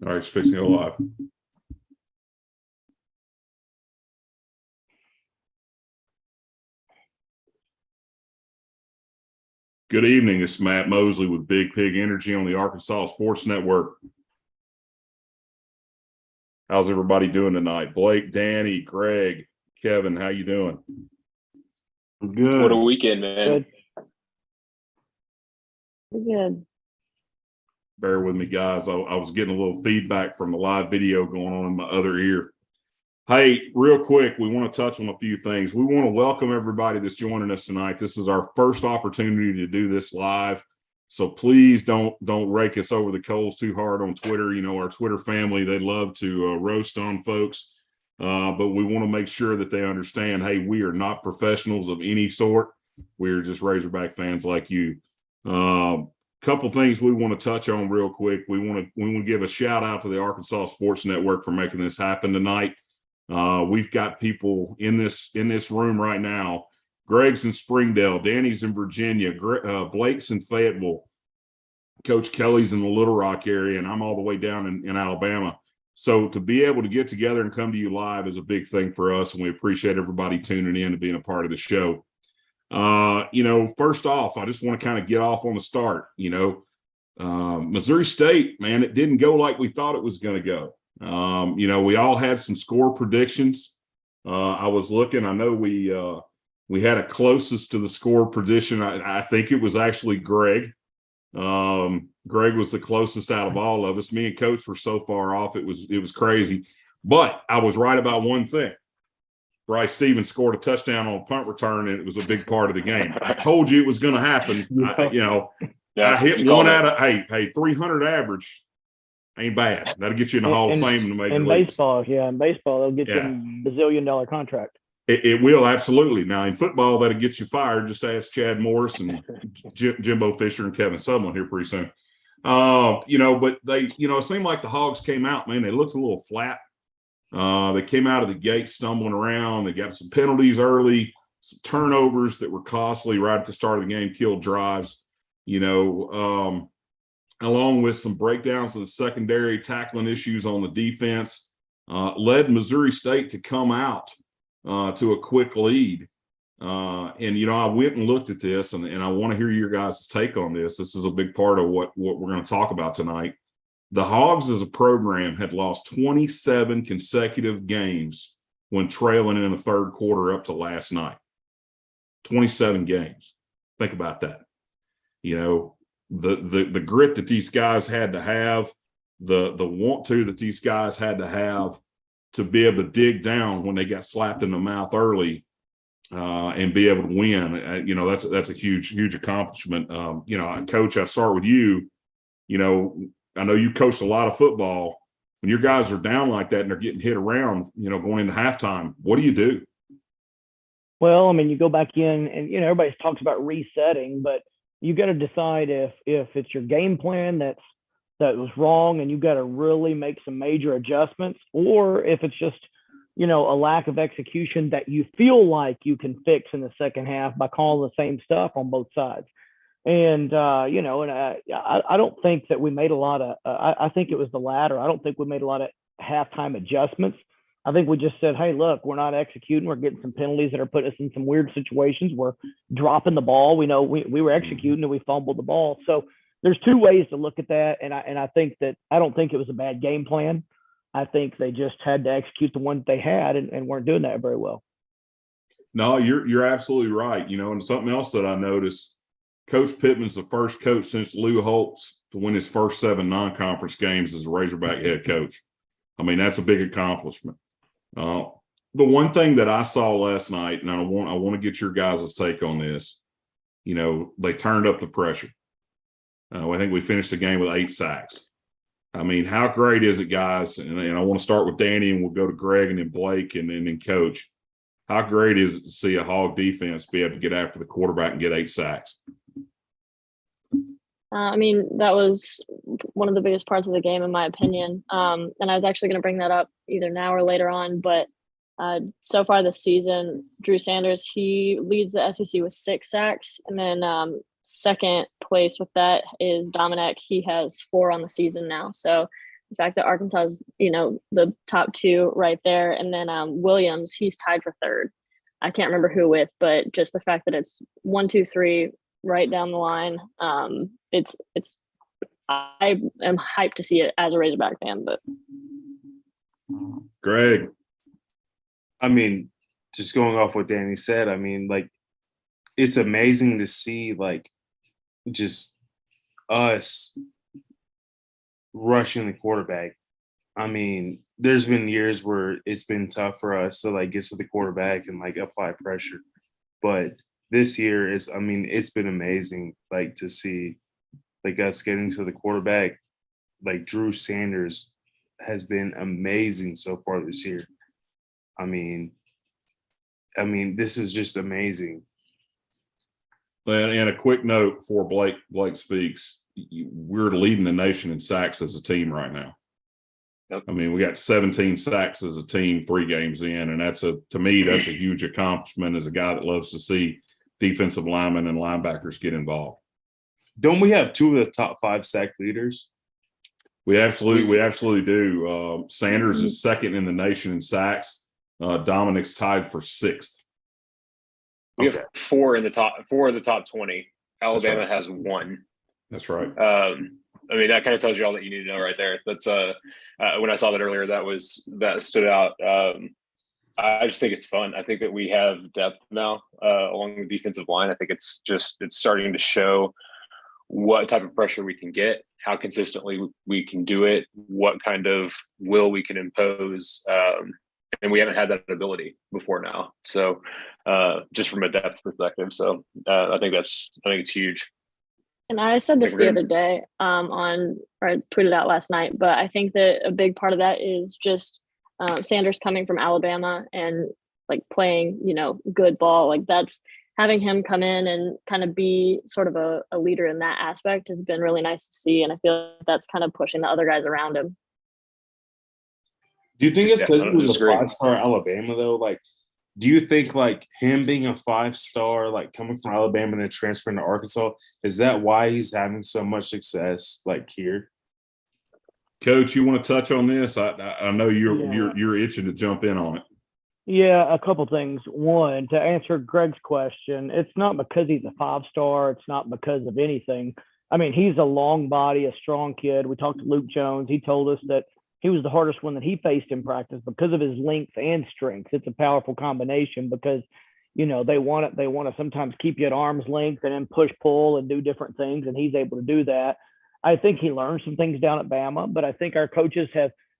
All right, it's fixing to go live. Good evening. It's Matt Mosley with Big Pig Energy on the Arkansas Sports Network. How's everybody doing tonight? Blake, Danny, Greg, Kevin, how you doing? Good. What a weekend, man. Good. Bear with me, guys. I was getting a little feedback from the live video going on in my other ear. Hey, real quick, we want to touch on a few things. We want to welcome everybody that's joining us tonight. This is our first opportunity to do this live. So please don't rake us over the coals too hard on Twitter. You know, our Twitter family, they love to roast on folks. But we want to make sure that they understand, hey, we are not professionals of any sort. We're just Razorback fans like you. Couple things we want to touch on real quick. We want to give a shout out to the Arkansas Sports Network for making this happen tonight. We've got people in this room right now. Greg's in Springdale, Danny's in Virginia, Blake's in Fayetteville, Coach Kelly's in the Little Rock area, and I'm all the way down in Alabama. So to be able to get together and come to you live is a big thing for us, and we appreciate everybody tuning in and being a part of the show. First off, I just want to kind of get off on the start. Missouri State, man, it didn't go like we thought it was going to go. We all had some score predictions. I was looking, I know we had a closest to the score prediction. I think it was actually Greg. Greg was the closest out of all of us. Me and Coach were so far off, it was crazy. But I was right about one thing. Bryce Stevens scored a touchdown on a punt return, and it was a big part of the game. I told you it was going to happen. I hit one out of 300 average. Ain't bad. That'll get you in the Hall of Fame in the major leagues. In baseball, they'll get you a bazillion-dollar contract. It will, absolutely. Now, in football, that'll get you fired. Just ask Chad Morris and Jimbo Fisher and Kevin Sumlin here pretty soon. But they, it seemed like the Hogs came out, man. They looked a little flat. They came out of the gate stumbling around. They got some penalties early, some turnovers that were costly right at the start of the game, killed drives, along with some breakdowns of the secondary, tackling issues on the defense, led Missouri State to come out to a quick lead. I went and looked at this, and I want to hear your guys' take on this. This is a big part of what we're going to talk about tonight. The Hogs as a program had lost 27 consecutive games when trailing in the third quarter up to last night. 27 games. Think about that. The grit that these guys had to have, the want to that these guys had to have to be able to dig down when they got slapped in the mouth early and be able to win. That's a huge accomplishment. Coach, I'll start with you. I know you coached a lot of football. When your guys are down like that and they're getting hit around, going into halftime, what do you do? Well, you go back in and, everybody talks about resetting, but you got to decide if it's your game plan that was wrong and you got to really make some major adjustments, or if it's just, a lack of execution that you feel like you can fix in the second half by calling the same stuff on both sides. And, I don't think that we made a lot of, I think it was the latter. I don't think we made a lot of halftime adjustments. I think we just said, hey, look, we're not executing. We're getting some penalties that are putting us in some weird situations. We're dropping the ball. We know we were executing and we fumbled the ball. So there's two ways to look at that. And I think that I don't think it was a bad game plan. I think they just had to execute the one that they had and weren't doing that very well. No, you're absolutely right. And something else that I noticed, Coach Pittman's the first coach since Lou Holtz to win his first 7 non-conference games as a Razorback head coach. That's a big accomplishment. The one thing that I saw last night, and I want to get your guys' take on this, they turned up the pressure. I think we finished the game with 8 sacks. How great is it, guys? And I want to start with Danny, and we'll go to Greg and then Blake and then Coach. How great is it to see a Hog defense be able to get after the quarterback and get 8 sacks? That was one of the biggest parts of the game, in my opinion. And I was actually going to bring that up either now or later on. But so far this season, Drew Sanders, he leads the SEC with 6 sacks. And then second place with that is Dominic. He has 4 on the season now. So the fact that Arkansas is, the top two right there. And then Williams, he's tied for third. I can't remember who with, but just the fact that it's 1, 2, 3 right down the line. I am hyped to see it as a Razorback fan, but Greg. I mean, just going off what Danny said, I mean, like, it's amazing to see, like, just us rushing the quarterback. I mean, there's been years where it's been tough for us to, like, get to the quarterback and, like, apply pressure. But this year it's been amazing, like, to see, like, us getting to the quarterback. Like, Drew Sanders has been amazing so far this year. I mean, this is just amazing. And a quick note before Blake speaks, we're leading the nation in sacks as a team right now. Yep. I mean, we got 17 sacks as a team 3 games in, and to me, that's a huge accomplishment as a guy that loves to see defensive linemen and linebackers get involved. Don't we have 2 of the top 5 sack leaders? We absolutely do. Sanders is second in the nation in sacks. Dominic's tied for 6th. We have 4 of the top 20. Alabama right. has 1. That's right. I mean, that kind of tells you all that you need to know right there. That's when I saw that earlier, that stood out. I just think it's fun. I think that we have depth now along the defensive line. I think it's starting to show what type of pressure we can get, how consistently we can do it, what kind of will we can impose. And we haven't had that ability before now. So just from a depth perspective. So I think it's huge. And I said this the other day or I tweeted out last night, but I think that a big part of that is just Sanders coming from Alabama and like playing, good ball. Like that's having him come in and kind of be sort of a leader in that aspect has been really nice to see. And I feel like that's kind of pushing the other guys around him. Do you think it's because he was a disagree. 5-star Alabama though? Like, do you think like him being a 5-star, like coming from Alabama and then transferring to Arkansas, is that why he's having so much success like here? Coach, you want to touch on this? I know you're itching to jump in on it. Yeah, a couple things. One, to answer Greg's question, it's not because he's a 5-star. It's not because of anything. I mean, he's a long body, a strong kid. We talked to Luke Jones. He told us that he was the hardest one that he faced in practice because of his length and strength. It's a powerful combination because, they want to sometimes keep you at arm's length and then push, pull, and do different things, and he's able to do that. I think he learned some things down at Bama, but I think our coaches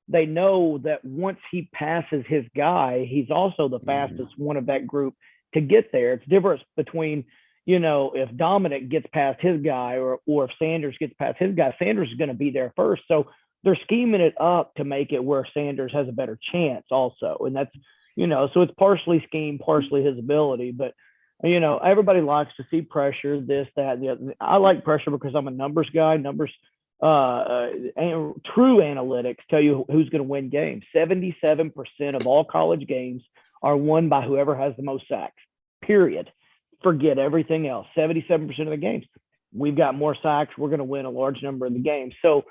they know that once he passes his guy, he's also the fastest one of that group to get there. It's different between, if Dominic gets past his guy or if Sanders gets past his guy, Sanders is going to be there first. So they're scheming it up to make it where Sanders has a better chance also. And that's, so it's partially scheme, partially his ability, but everybody likes to see pressure, this, that, the other. I like pressure because I'm a numbers guy. And true analytics tell you who's going to win games. 77% of all college games are won by whoever has the most sacks, period. Forget everything else. 77% of the games, we've got more sacks. We're going to win a large number of the games. So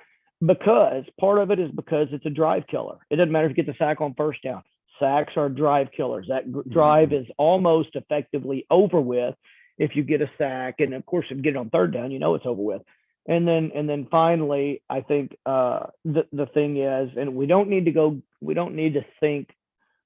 because part of it is because it's a drive killer. It doesn't matter if you get the sack on first down. Sacks are drive killers. That drive is almost effectively over with if you get a sack. And of course, if you get it on third down, it's over with. And then finally, I think the thing is, and we don't need to think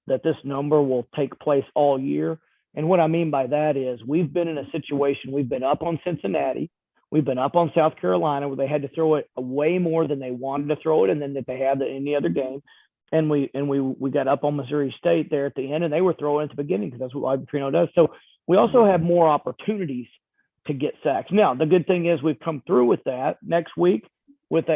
that this number will take place all year. And what I mean by that is we've been in a situation, we've been up on Cincinnati, we've been up on South Carolina where they had to throw it way more than they wanted to throw it and then that they had in any other game. And we got up on Missouri State there at the end, and they were throwing at the beginning because that's what Petrino does. So we also have more opportunities to get sacks. Now, the good thing is we've come through with that. Next week with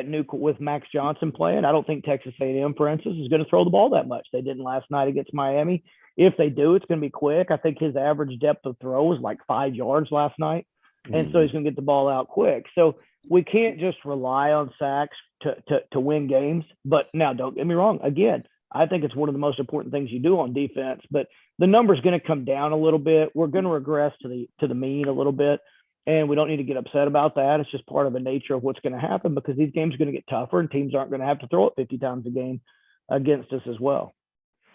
Max Johnson playing, I don't think Texas A&M, for instance, is going to throw the ball that much. They didn't last night against Miami. If they do, it's going to be quick. I think his average depth of throw was like 5 yards last night. And so he's going to get the ball out quick. So we can't just rely on sacks to win games. But now, don't get me wrong. Again, I think it's one of the most important things you do on defense. But the number's going to come down a little bit. We're going to regress to the mean a little bit. And we don't need to get upset about that. It's just part of the nature of what's going to happen because these games are going to get tougher and teams aren't going to have to throw it 50 times a game against us as well.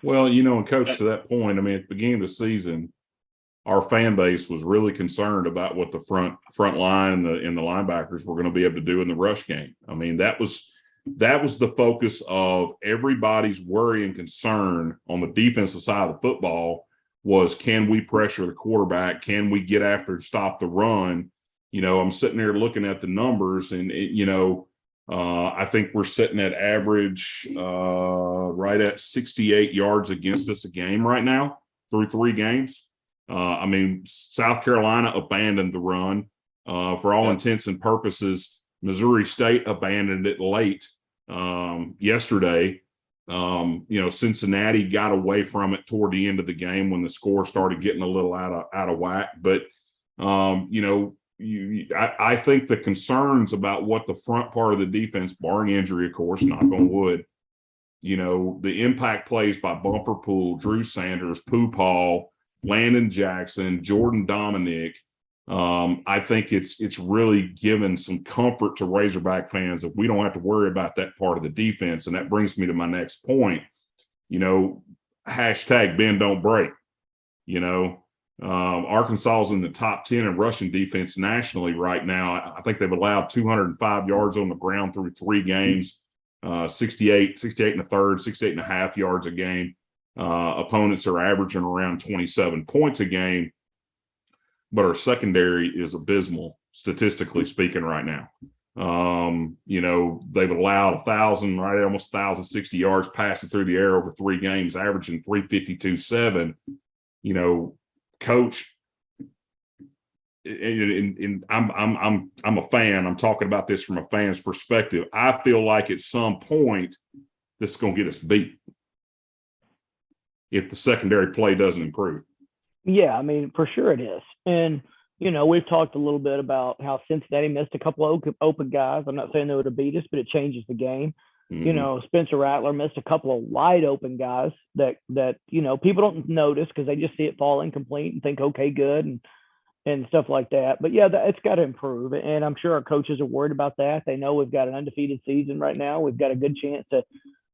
Well, and Coach, to that point, I mean, at the beginning of the season, our fan base was really concerned about what the front line and the linebackers were going to be able to do in the rush game. I mean, that was the focus of everybody's worry and concern on the defensive side of the football was, can we pressure the quarterback? Can we get after and stop the run? I'm sitting there looking at the numbers and, I think we're sitting at average right at 68 yards against us a game right now through 3 games. I mean, South Carolina abandoned the run. For all intents and purposes, Missouri State abandoned it late yesterday. Cincinnati got away from it toward the end of the game when the score started getting a little out of whack. But, I think the concerns about what the front part of the defense, barring injury, of course, knock on wood, the impact plays by Bumper Pool, Drew Sanders, Pooh Paul, Landon Jackson, Jordan Dominic. I think it's really given some comfort to Razorback fans that we don't have to worry about that part of the defense. And that brings me to my next point. Hashtag bend don't break. Arkansas is in the top 10 in rushing defense nationally right now. I think they've allowed 205 yards on the ground through 3 games, 68 and a third, 68 and a half yards a game. Opponents are averaging around 27 points a game, but our secondary is abysmal, statistically speaking, right now. They've allowed almost 1,060 yards passing through the air over 3 games, averaging 352.7. Coach, and I'm a fan. I'm talking about this from a fan's perspective. I feel like at some point this is going to get us beat if the secondary play doesn't improve. Yeah, I mean, for sure it is. And, we've talked a little bit about how Cincinnati missed a couple of open guys. I'm not saying they would have beat us, but it changes the game. Mm-hmm. Spencer Rattler missed a couple of wide open guys that people don't notice because they just see it fall incomplete and think, okay, good, and stuff like that. But yeah, it's got to improve. And I'm sure our coaches are worried about that. They know we've got an undefeated season right now. We've got a good chance to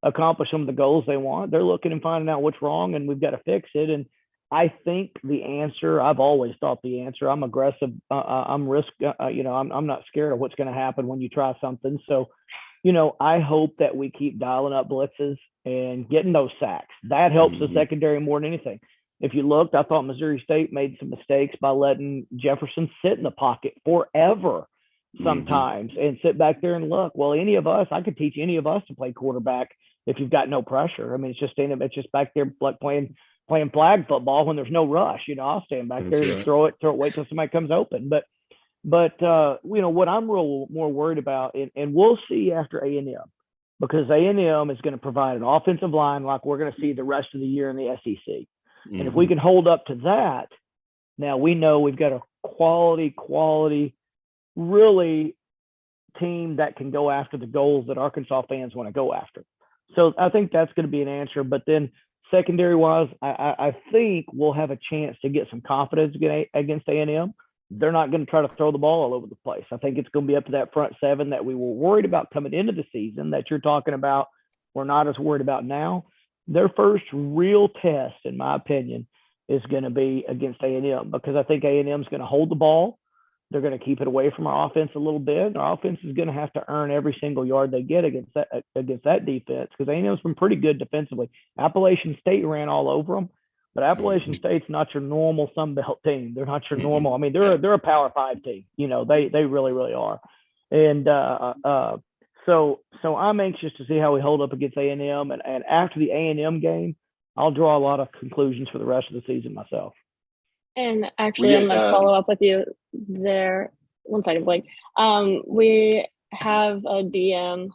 accomplish some of the goals they want. They're looking and finding out what's wrong, and we've got to fix it. And I think the answer, I've always thought the answer, I'm aggressive. I'm I'm not scared of what's going to happen when you try something. So, I hope that we keep dialing up blitzes and getting those sacks. That helps the secondary more than anything. If you looked, I thought Missouri State made some mistakes by letting Jefferson sit in the pocket forever sometimes and sit back there and look. Well, I could teach any of us to play quarterback if you've got no pressure. I mean, it's just back there like playing flag football when there's no rush. I'll stand back there and throw it, wait till somebody comes open. But what I'm more worried about, and we'll see after A&M, because A&M is going to provide an offensive line like we're going to see the rest of the year in the SEC. Mm-hmm. And if we can hold up to that, now we know we've got a quality, really team that can go after the goals that Arkansas fans want to go after. So I think that's going to be an answer. But then secondary wise, I think we'll have a chance to get some confidence against A&M. They're not going to try to throw the ball all over the place. I think it's going to be up to that front 7 that we were worried about coming into the season that you're talking about. We're not as worried about now. Their first real test, in my opinion, is going to be against A&M, because I think A&M is going to hold the ball. They're going to keep it away from our offense a little bit. Our offense is going to have to earn every single yard they get against that defense, because A&M's been pretty good defensively. Appalachian State ran all over them, but Appalachian State's not your normal Sun Belt team. They're not your normal. I mean, they're a Power 5 team. They really, really are. And so I'm anxious to see how we hold up against A&M. And after the A&M game, I'll draw a lot of conclusions for the rest of the season myself. And actually, I'm going to follow up with you there. One second, Blake. We have a DM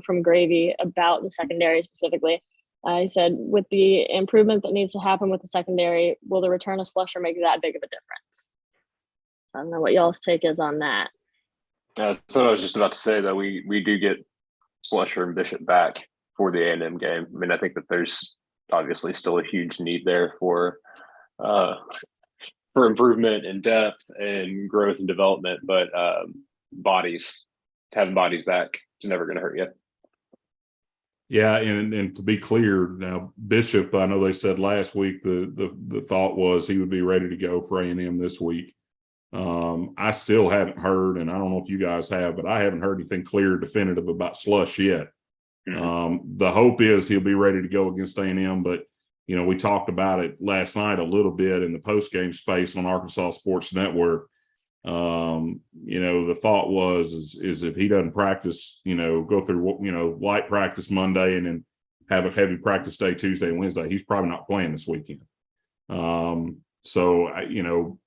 from Gravy about the secondary specifically. He said, with the improvement that needs to happen with the secondary, will the return of Slusher make that big of a difference? I don't know what y'all's take is on that. So I was just about to say that we do get Slusher and Bishop back for the A&M game. I mean, I think that there's obviously still a huge need there for for improvement and depth and growth and development, but having bodies back is never going to hurt you. Yeah, and to be clear, now Bishop, I know they said last week the thought was he would be ready to go for A&M this week. I still haven't heard, and I don't know if you guys have, but I haven't heard anything clear or definitive about Slush yet. The hope is he'll be ready to go against A&M, but we talked about it last night a little bit in the post-game space on Arkansas Sports Network. The thought was if he doesn't practice, go through light practice Monday and then have a heavy practice day Tuesday and Wednesday, he's probably not playing this weekend. So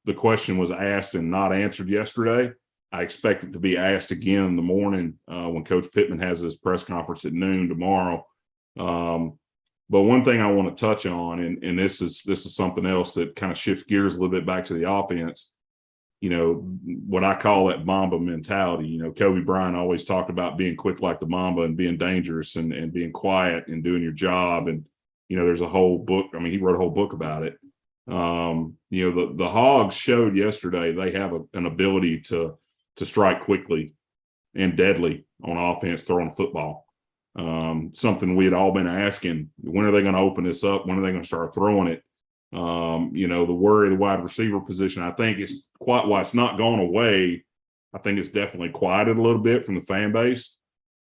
the question was asked and not answered yesterday. I expect it to be asked again in the morning when Coach Pittman has his press conference at noon tomorrow. But one thing I want to touch on, and this is something else that kind of shifts gears a little bit back to the offense. What I call that Mamba mentality. Kobe Bryant always talked about being quick like the Mamba and being dangerous and being quiet and doing your job. And, there's a whole book. I mean, he wrote a whole book about it. The Hogs showed yesterday they have an ability to strike quickly and deadly on offense throwing football. Something we had all been asking, when are they going to open this up? When are they going to start throwing it? The worry of the wide receiver position, I think it's quite why it's not gone away. I think it's definitely quieted a little bit from the fan base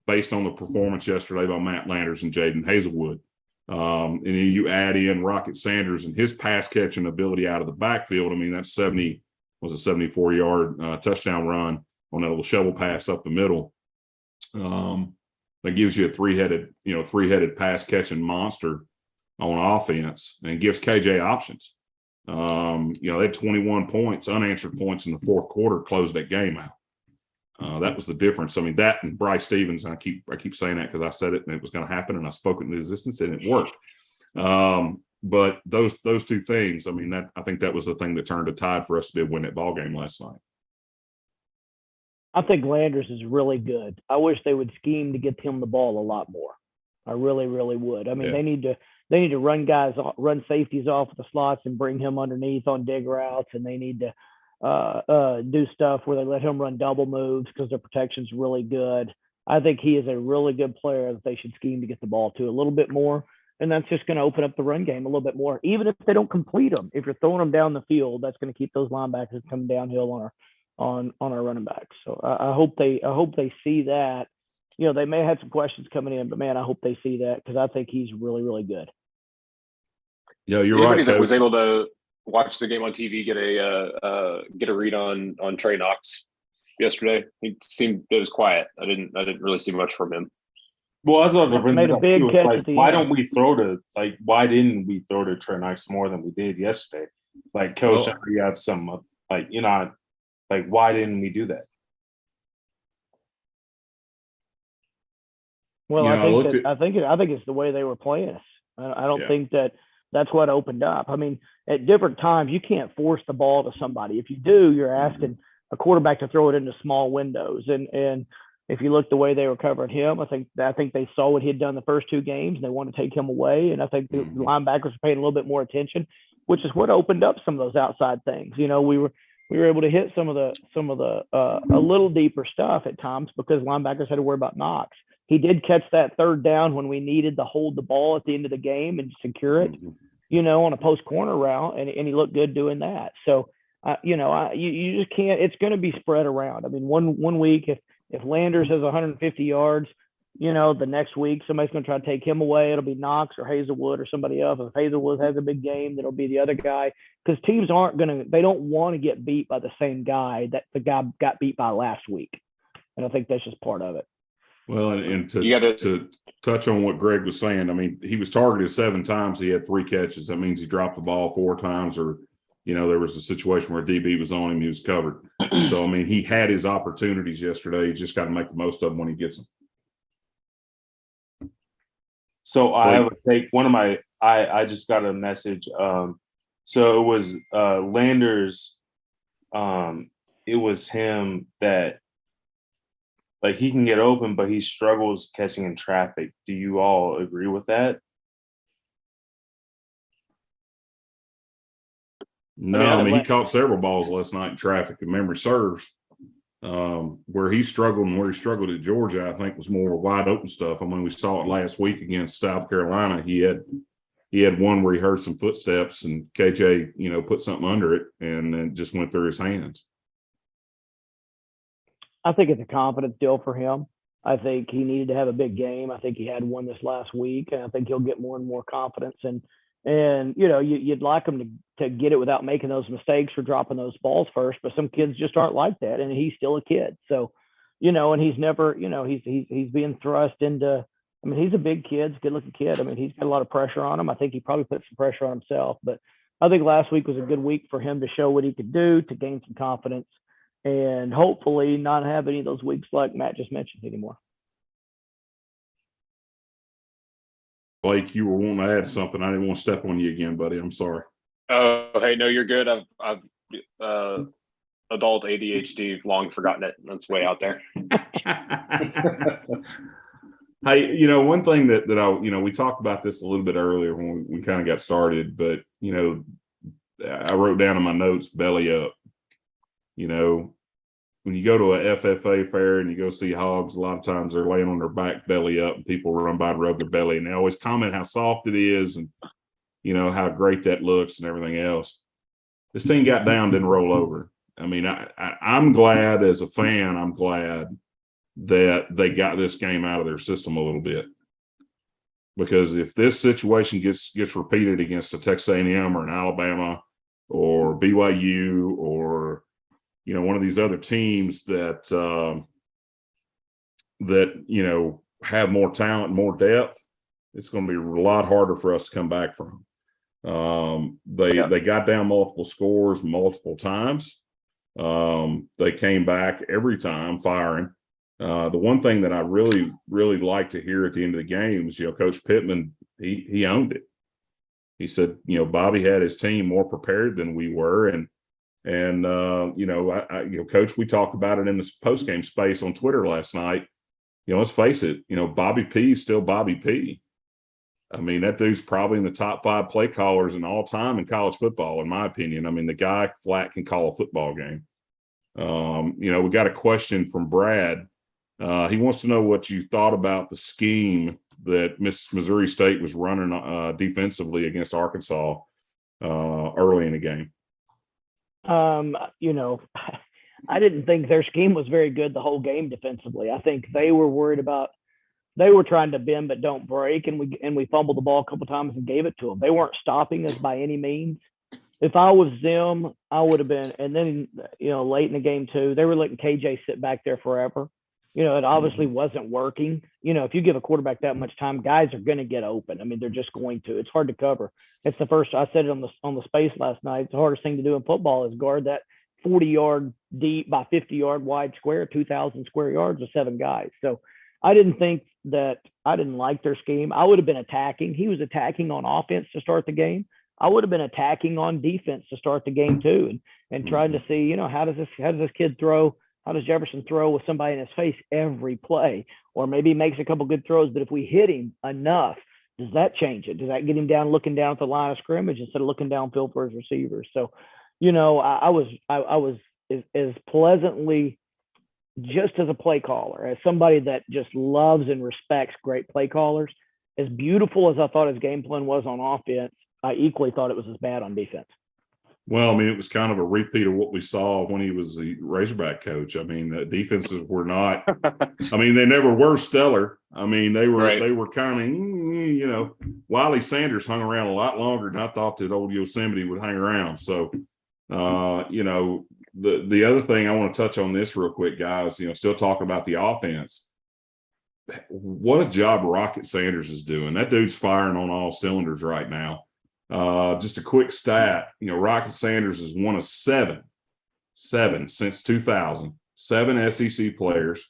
based on the performance yesterday by Matt Landers and Jaden Hazelwood. And then you add in Rocket Sanders and his pass catching ability out of the backfield. I mean, that's 74-yard touchdown run on that little shovel pass up the middle. That gives you a three-headed pass catching monster on offense and gives KJ options. They had 21 points, unanswered points in the fourth quarter, closed that game out. That was the difference. I mean, that and Bryce Stevens, and I keep saying that because I said it and it was going to happen and I spoke it into existence and it worked. But those two things, I mean, I think that was the thing that turned the tide for us to be able to win that ball game last night. I think Landers is really good. I wish they would scheme to get him the ball a lot more. I really, really would. I mean, they need to run safeties off the slots and bring him underneath on dig routes, and they need to do stuff where they let him run double moves because their protection's really good. I think he is a really good player that they should scheme to get the ball to a little bit more, and that's just going to open up the run game a little bit more. Even if they don't complete them, if you're throwing them down the field, that's going to keep those linebackers coming downhill on our running backs. So I hope they see that. They may have some questions coming in, but man, I hope they see that because I think he's really, really good. Yeah, you're Anybody right. That was able to watch the game on TV get a read on Trey Knox yesterday. It was quiet. I didn't really see much from him. Well, that's what made a big catch like, at the why end. don't we throw to why didn't we throw to Trey Knox more than we did yesterday? Like, Coach, you have some why didn't we do that? Well, I think it's the way they were playing us. I don't think that's what opened up. I mean, at different times, you can't force the ball to somebody. If you do, you're asking a quarterback to throw it into small windows. And if you look the way they were covering him, I think they saw what he had done the first two games and they want to take him away. And I think the linebackers are paying a little bit more attention, which is what opened up some of those outside things. We were able to hit some of the a little deeper stuff at times because linebackers had to worry about Knox. He did catch that third down when we needed to hold the ball at the end of the game and secure it, on a post corner route, and he looked good doing that. So, you just can't. It's going to be spread around. I mean, one week if Landers has 150 yards, the next week somebody's going to try to take him away. It'll be Knox or Hazelwood or somebody else. If Hazelwood has a big game, that'll be the other guy because teams they don't want to get beat by the same guy that the guy got beat by last week, and I think that's just part of it. Well, and to touch on what Greg was saying, I mean, he was targeted 7 times. He had 3 catches. That means he dropped the ball 4 times or, there was a situation where DB was on him. He was covered. So, I mean, he had his opportunities yesterday. He just got to make the most of them when he gets them. So I have a take. I just got a message. So it was Landers. It was him that, he can get open, but he struggles catching in traffic. Do you all agree with that? No, I mean, he caught several balls last night in traffic, if memory serves. Where he struggled and where he struggled at Georgia, I think was more wide open stuff. I mean, we saw it last week against South Carolina. He had one where he heard some footsteps and KJ, put something under it and it just went through his hands. I think it's a confidence deal for him. I think he needed to have a big game. I think he had one this last week, and I think he'll get more and more confidence. And you'd like him to get it without making those mistakes or dropping those balls first. But some kids just aren't like that, and he's still a kid. So, and he's never, he's being thrust into. I mean, he's a big kid, good-looking kid. I mean, he's got a lot of pressure on him. I think he probably put some pressure on himself. But I think last week was a good week for him to show what he could do, to gain some confidence, and hopefully not have any of those weeks like Matt just mentioned anymore. Blake, you were wanting to add something. I didn't want to step on you again, buddy. I'm sorry. Oh, hey, no, you're good. I've adult ADHD, long forgotten it. That's way out there. Hey, one thing that I, we talked about this a little bit earlier when we kind of got started, but, I wrote down in my notes, belly up. When you go to a FFA fair and you go see hogs, a lot of times they're laying on their back belly up and people run by and rub their belly and they always comment how soft it is and, how great that looks and everything else. This thing got down, didn't roll over. I mean, I'm glad as a fan, I'm glad that they got this game out of their system a little bit. Because if this situation gets repeated against a Texas A&M or an Alabama or BYU or one of these other teams that have more talent, more depth, it's going to be a lot harder for us to come back from. They got down multiple scores multiple times. They came back every time firing. The one thing that I really, really like to hear at the end of the game is, Coach Pittman, he owned it. He said, Bobby had his team more prepared than we were. And Coach, we talked about it in the post-game space on Twitter last night. Let's face it, Bobby P is still Bobby P. I mean, that dude's probably in the top 5 play callers in all time in college football, in my opinion. I mean, the guy flat can call a football game. We got a question from Brad. He wants to know what you thought about the scheme that Missouri State was running defensively against Arkansas early in the game. I didn't think their scheme was very good the whole game defensively. I think they were trying to bend but don't break, and we fumbled the ball a couple times and gave it to them. They weren't stopping us by any means. If I was them, I would have been. And then late in the game too, they were letting KJ sit back there forever. It obviously wasn't working. If you give a quarterback that much time, guys are going to get open. I mean, they're just going to. It's hard to cover. It's the first. I said it on the space last night. It's the hardest thing to do in football is guard that 40-yard deep by 50-yard wide square, 2,000 square yards with 7 guys. So I didn't like their scheme. I would have been attacking. He was attacking on offense to start the game. I would have been attacking on defense to start the game too, and trying to see, how does this kid throw? How does Jefferson throw with somebody in his face every play? Or maybe he makes a couple good throws, but if we hit him enough, does that change it? Does that get him down looking down at the line of scrimmage instead of looking downfield for his receivers? So, I was as pleasantly, just as a play caller, as somebody that just loves and respects great play callers, as beautiful as I thought his game plan was on offense, I equally thought it was as bad on defense. Well, I mean, it was kind of a repeat of what we saw when he was the Razorback coach. I mean, the defenses were not – I mean, they never were stellar. I mean, they were kind of, Wiley Sanders hung around a lot longer than I thought that old Yosemite would hang around. So, the other thing I want to touch on this real quick, guys, still talking about the offense. What a job Rocket Sanders is doing. That dude's firing on all cylinders right now. Just a quick stat, Rocket Sanders is one of seven since 2000, 7 SEC players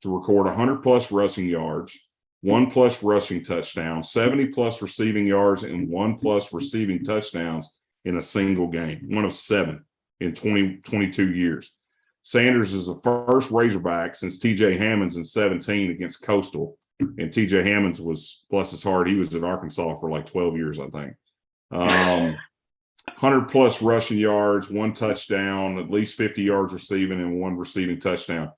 to record 100+ rushing yards, 1+ rushing touchdowns, 70+ receiving yards, and 1+ receiving touchdowns in a single game. One of 7 in 22 years. Sanders is the first Razorback since TJ Hammonds in 17 against Coastal. And TJ Hammonds was, bless his heart, he was at Arkansas for like 12 years, I think. 100 plus rushing yards, 1 touchdown, at least 50 yards receiving, and 1 receiving touchdown.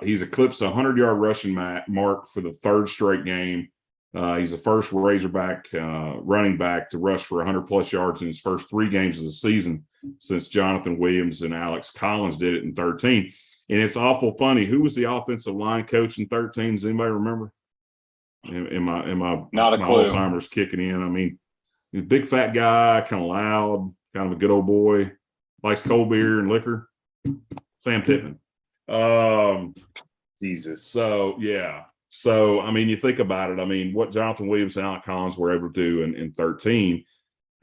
He's eclipsed a 100-yard rushing mark for the 3rd straight game. He's the first Razorback running back to rush for 100 plus yards in his first 3 games of the season since Jonathan Williams and Alex Collins did it in 13. And it's awful funny. Who was the offensive line coach in 13? Does anybody remember? Am I Not a my clue. Alzheimer's kicking in? I mean, he's a big fat guy, kind of loud, kind of a good old boy, likes cold beer and liquor. Sam Pittman. Jesus. So yeah. So I mean, you think about it. I mean, what Jonathan Williams and Alex Collins were able to do in 13,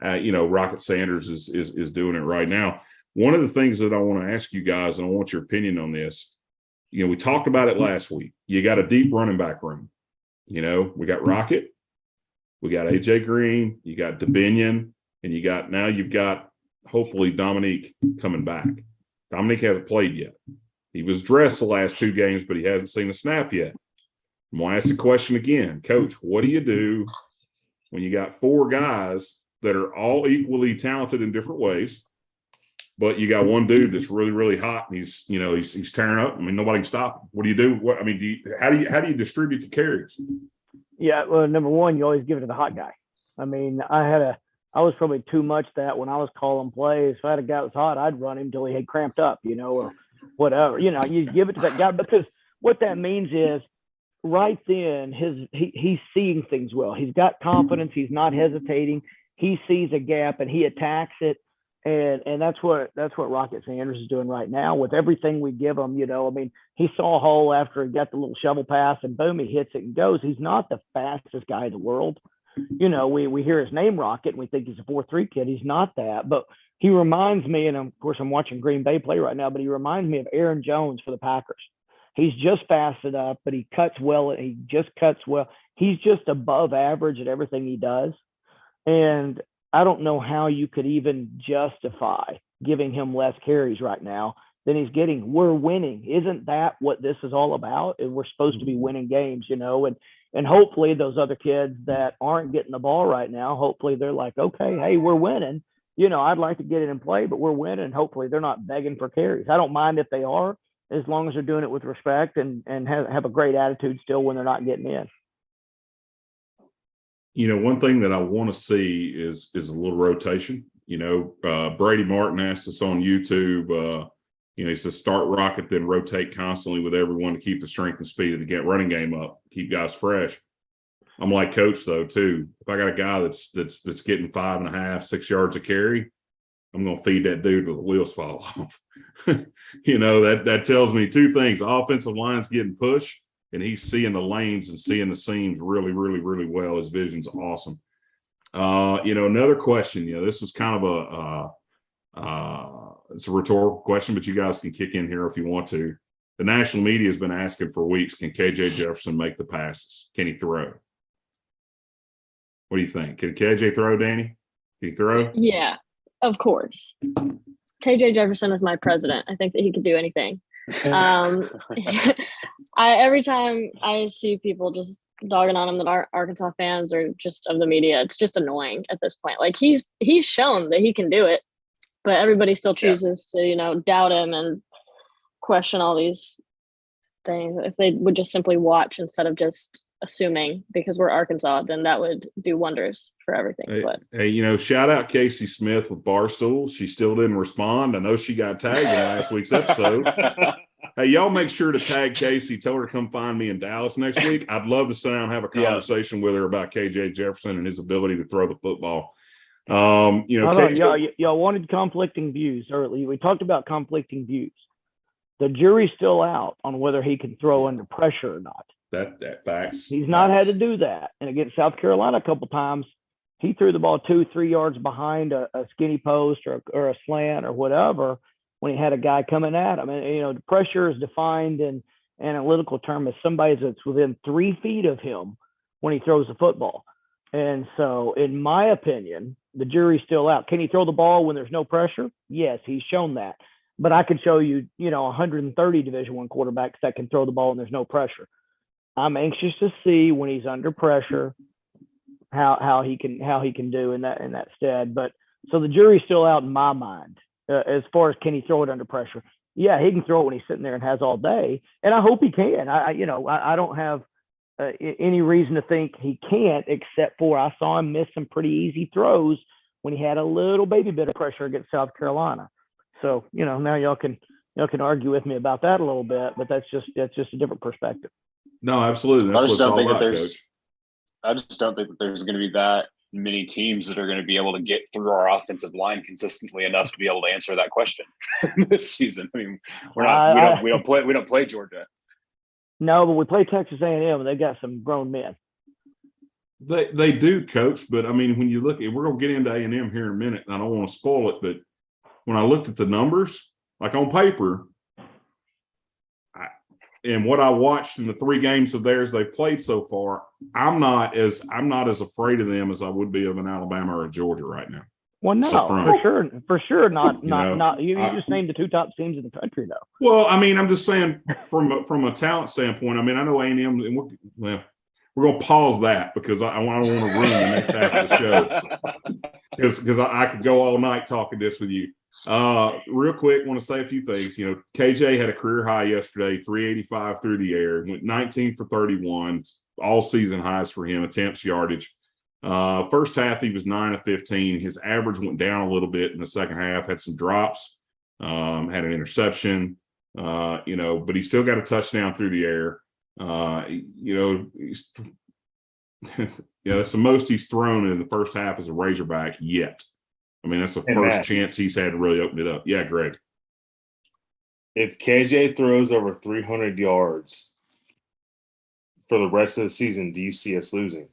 Rocket Sanders is doing it right now. One of the things that I want to ask you guys, and I want your opinion on this, we talked about it last week. You got a deep running back room. We got Rocket, we got AJ Green, you got Dominion, and you've got hopefully Dominique coming back. Dominique hasn't played yet. He was dressed the last 2 games, but he hasn't seen a snap yet. I'm going to ask the question again. Coach, what do you do when you got 4 guys that are all equally talented in different ways, but you got one dude that's really, really hot and he's tearing up? I mean, nobody can stop him. What do you do? How do you distribute the carries? Yeah, well, number one, you always give it to the hot guy. I mean, I was probably too much that when I was calling plays, if I had a guy that was hot, I'd run him till he had cramped up, or whatever. You give it to that guy, because what that means is right then he's seeing things well. He's got confidence. He's not hesitating. He sees a gap and he attacks it. And that's what Rocket Sanders is doing right now with everything we give him. I mean, he saw a hole after he got the little shovel pass and boom, he hits it and goes. He's not the fastest guy in the world. We hear his name Rocket and we think he's a 4.3 kid. He's not that, but he reminds me, and of course I'm watching Green Bay play right now, but he reminds me of Aaron Jones for the Packers. He's just fast enough, but he cuts well. He just cuts well. He's just above average at everything he does. And I don't know how you could even justify giving him less carries right now than he's getting. We're winning. Isn't that what this is all about? And we're supposed to be winning games, and hopefully those other kids that aren't getting the ball right now, hopefully they're like, okay, hey, we're winning. I'd like to get it in play, but we're winning. Hopefully they're not begging for carries. I don't mind if they are, as long as they're doing it with respect and have a great attitude still when they're not getting in. One thing that I want to see is a little rotation. Brady Martin asked us on YouTube, he says start Rocket, then rotate constantly with everyone to keep the strength and speed of the running game up, keep guys fresh. I'm like Coach though too. If I got a guy that's getting 5.5, 6 yards a carry, I'm going to feed that dude till the wheels fall off. That tells me 2 things. The offensive line's getting pushed, and he's seeing the lanes and seeing the seams really, really, really well. His vision's awesome. Another question, this is kind of it's a rhetorical question, but you guys can kick in here if you want to. The national media has been asking for weeks, can KJ Jefferson make the passes? Can he throw? What do you think? Can KJ throw, Danny? Can he throw? Yeah, of course. KJ Jefferson is my president. I think that he could do anything. Every time I see people just dogging on him that are Arkansas fans or just of the media, it's just annoying at this point. Like he's shown that he can do it, but everybody still chooses to, doubt him and question all these things. If they would just simply watch instead of just assuming because we're Arkansas, then that would do wonders for everything. Hey, shout out Casey Smith with Barstool. She still didn't respond. I know she got tagged in last week's episode. Hey, y'all make sure to tag Casey. Tell her to come find me in Dallas next week. I'd love to sit down and have a conversation with her about KJ Jefferson and his ability to throw the football. Y'all wanted conflicting views early. We talked about conflicting views. The jury's still out on whether he can throw under pressure or not. That facts. He's not had to do that. And against South Carolina a couple times, he threw the ball 2-3 yards behind a skinny post or a slant or whatever when he had a guy coming at him. And, the pressure is defined in analytical term as somebody that's within 3 feet of him when he throws the football. And so, in my opinion, the jury's still out. Can he throw the ball when there's no pressure? Yes, he's shown that. But I could show you, 130 Division I quarterbacks that can throw the ball when there's no pressure. I'm anxious to see when he's under pressure how he can do in that stead. But So the jury's still out in my mind as far as can he throw it under pressure. Yeah, he can throw it when he's sitting there and has all day, and I hope he can. I don't have any reason to think he can't, except for I saw him miss some pretty easy throws when he had a little baby bit of pressure against South Carolina. So now y'all can argue with me about that a little bit, but that's just a different perspective. No, absolutely. That's what it's all about, Coach. I just don't think that there's going to be that many teams that are going to be able to get through our offensive line consistently enough to be able to answer that question this season. I mean, we don't play Georgia. No, but we play Texas A&M, and they've got some grown men. They do, Coach. But I mean, when you look at, we're going to get into A&M here in a minute, and I don't want to spoil it, but when I looked at the numbers, like on paper, and what I watched in the 3 games of theirs they played so far, I'm not as afraid of them as I would be of an Alabama or a Georgia right now. Well, no, for sure, not. You just named the 2 top teams in the country, though. Well, I mean, I'm just saying from a talent standpoint. I mean, I know A&M, and we're going to pause that because I don't want to ruin the next half of the show because I could go all night talking this with you. Real quick, want to say a few things. KJ had a career high yesterday, 385 through the air, went 19 for 31, all season highs for him, attempts, yardage. First half, he was 9 of 15. His average went down a little bit in the second half, had some drops, had an interception, but he still got a touchdown through the air. That's the most he's thrown in the first half as a Razorback yet. I mean, that's the first chance he's had to really open it up. Yeah, Greg. If KJ throws over 300 yards for the rest of the season, do you see us losing?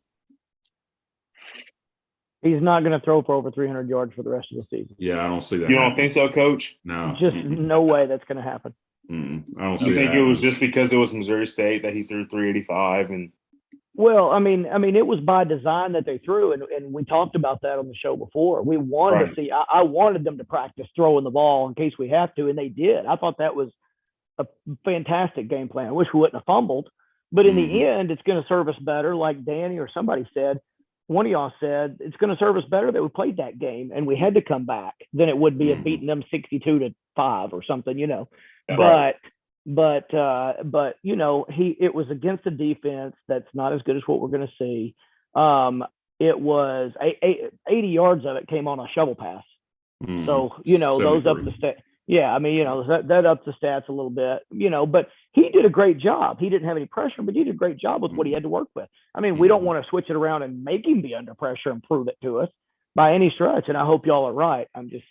He's not going to throw for over 300 yards for the rest of the season. Yeah, I don't see that. You don't think so, Coach? No. Just no way that's going to happen. I don't see You think that. it was just because it was Missouri State that he threw 385 and – Well, I mean, it was by design that they threw, and we talked about that on the show before. We wanted to see. I wanted them to practice throwing the ball in case we have to, and they did. I thought that was a fantastic game plan. I wish we wouldn't have fumbled, but in the end, it's going to serve us better. Like Danny or somebody said, one of y'all said, it's going to serve us better that we played that game and we had to come back than it would be at beating them 62-5 or something, Right. But it was against a defense that's not as good as what we're going to see. It was 80 yards of it came on a shovel pass. So, those up the stat. Yeah, I mean, that upped the stats a little bit, but he did a great job. He didn't have any pressure, but he did a great job with what he had to work with. I mean, we don't want to switch it around and make him be under pressure and prove it to us by any stretch. And I hope y'all are right. I'm just,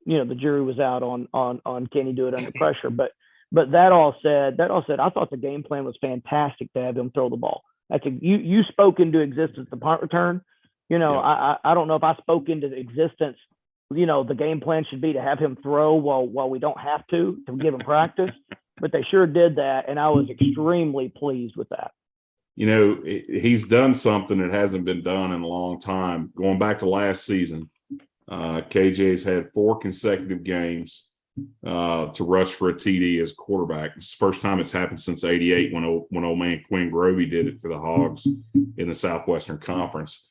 the jury was out on can he do it under pressure, but that all said, I thought the game plan was fantastic to have him throw the ball. You spoke into existence the punt return. I don't know if I spoke into existence. The game plan should be to have him throw while we don't have to give him practice. But they sure did that, and I was extremely pleased with that. He's done something that hasn't been done in a long time. Going back to last season, KJ's had 4 consecutive games to rush for a TD as a quarterback. It's the first time it's happened since '88 when old man Quinn Grovey did it for the Hogs in the Southwestern Conference.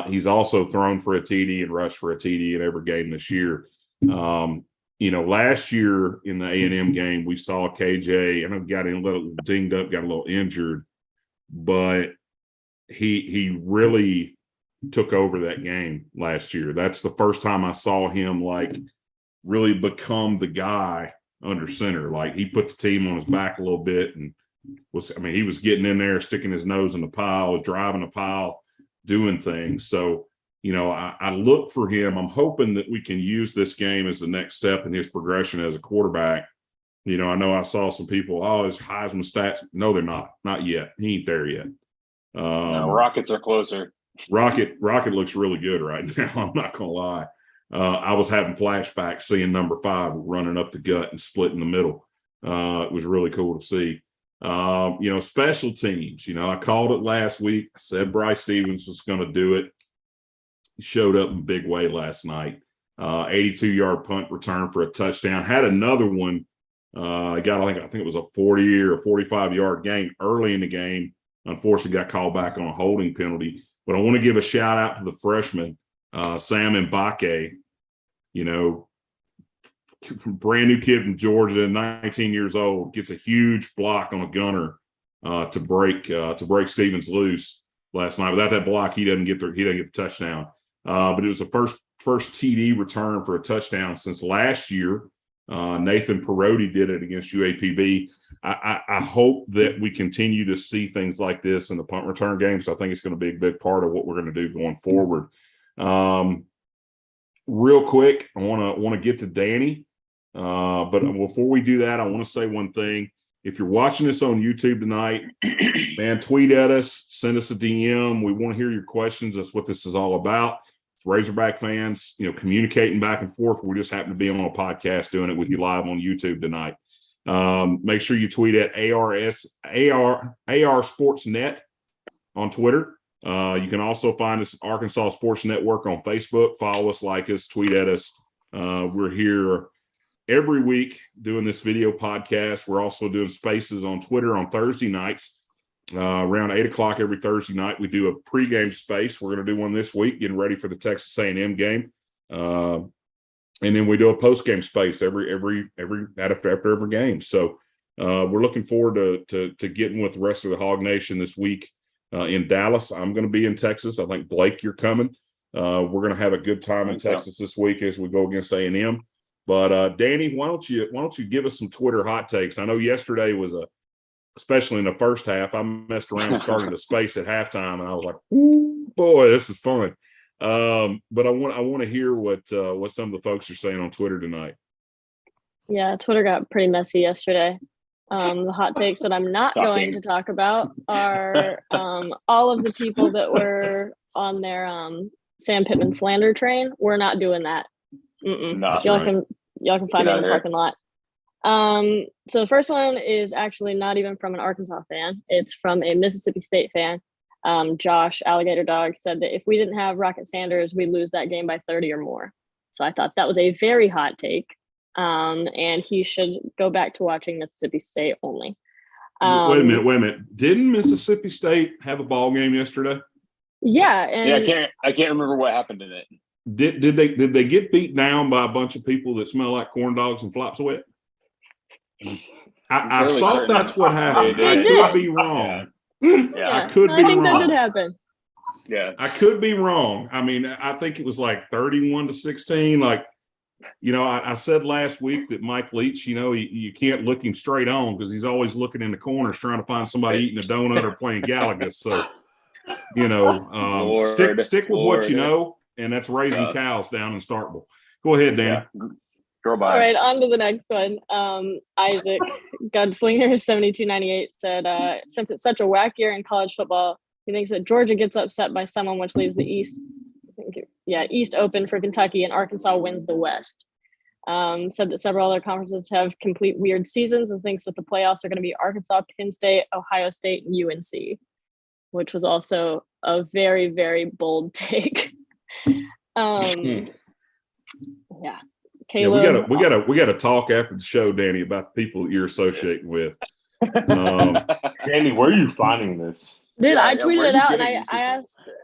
He's also thrown for a TD and rushed for a TD in every game this year. Last year in the A&M game, we saw KJ, I know got a little dinged up, got a little injured, but he really took over that game last year. That's the first time I saw him really become the guy under center. Like he put the team on his back a little bit and he was getting in there, sticking his nose in the pile, was driving the pile, doing things. So, I look for him. I'm hoping that we can use this game as the next step in his progression as a quarterback. I know I saw some people, his Heisman stats. No, they're not. Not yet. He ain't there yet. No, Rockets are closer. Rocket looks really good right now. I'm not going to lie. I was having flashbacks seeing number 5 running up the gut and splitting the middle. It was really cool to see. Special teams. I called it last week. I said Bryce Stevens was going to do it. He showed up in a big way last night. 82-yard punt return for a touchdown. Had another one. I think it was a 40 or 45-yard gain early in the game. Unfortunately, got called back on a holding penalty. But I want to give a shout out to the freshman, Sam Mbake, you know, brand new kid from Georgia, 19 years old, gets a huge block on a gunner to break Stevens loose last night. Without that block, he doesn't get the touchdown. But it was the first TD return for a touchdown since last year. Nathan Perotti did it against UAPB. I hope that we continue to see things like this in the punt return game. So I think it's going to be a big part of what we're going to do going forward. Real quick, I want to get to Danny. But before we do that, I want to say one thing. If you're watching this on YouTube tonight, man, tweet at us, send us a DM. We want to hear your questions. That's what this is all about. It's Razorback fans, you know, communicating back and forth. We just happen to be on a podcast doing it with you live on YouTube tonight. Make sure you tweet at AR Sports Net on Twitter. You can also find us at Arkansas Sports Network on Facebook. Follow us, like us, tweet at us. We're here every week doing this video podcast. We're also doing spaces on Twitter on Thursday nights. Around 8:00 every Thursday night, we do a pregame space. We're going to do one this week, getting ready for the Texas A&M game. And then we do a postgame space every after every game. So we're looking forward to getting with the rest of the Hog Nation this week in Dallas. I'm going to be in Texas. I think, Blake, you're coming. We're going to have a good time in Texas this week as we go against A&M. But Danny, why don't you give us some Twitter hot takes? I know yesterday was especially in the first half, I messed around and started a space at halftime, and I was like, "Ooh, boy, this is fun." But I want to hear what some of the folks are saying on Twitter tonight. Yeah, Twitter got pretty messy yesterday. The hot takes that I'm not going to talk about are all of the people that were on their Sam Pittman slander train. We're not doing that. Y'all can find me in the parking lot. So the first one is actually not even from an Arkansas fan. It's from a Mississippi State fan. Josh Alligator Dog said that if we didn't have Rocket Sanders, we'd lose that game by 30 or more. So I thought that was a very hot take. And he should go back to watching Mississippi State only. Wait a minute. Didn't Mississippi State have a ball game yesterday? Yeah. And I can't remember what happened in it. Did they get beat down by a bunch of people that smell like corn dogs and flop sweat? I thought that's what happened. I could be wrong. Yeah. I could be wrong. I think that did happen. Yeah. I could be wrong. I mean, I think it was like 31-16. Like, you know, I said last week that Mike Leach, you know, you can't look him straight on because he's always looking in the corners trying to find somebody eating a donut or playing Galaga. So, you know, stick with what you know, and that's raising cows down in Starkville. Go ahead, Dan. Yeah. Girl, bye. All right, on to the next one. Isaac Gunslinger 7298 said, since it's such a whack year in college football, he thinks that Georgia gets upset by someone, which leaves the East open for Kentucky, and Arkansas wins the West. Said that several other conferences have complete weird seasons and thinks that the playoffs are going to be Arkansas, Penn State, Ohio State, and UNC, which was also a very, very bold take. Yeah. Caleb, yeah, we gotta talk after the show, Danny, about the people that you're associating with. Danny, where are you finding this? Dude, I tweeted it out and I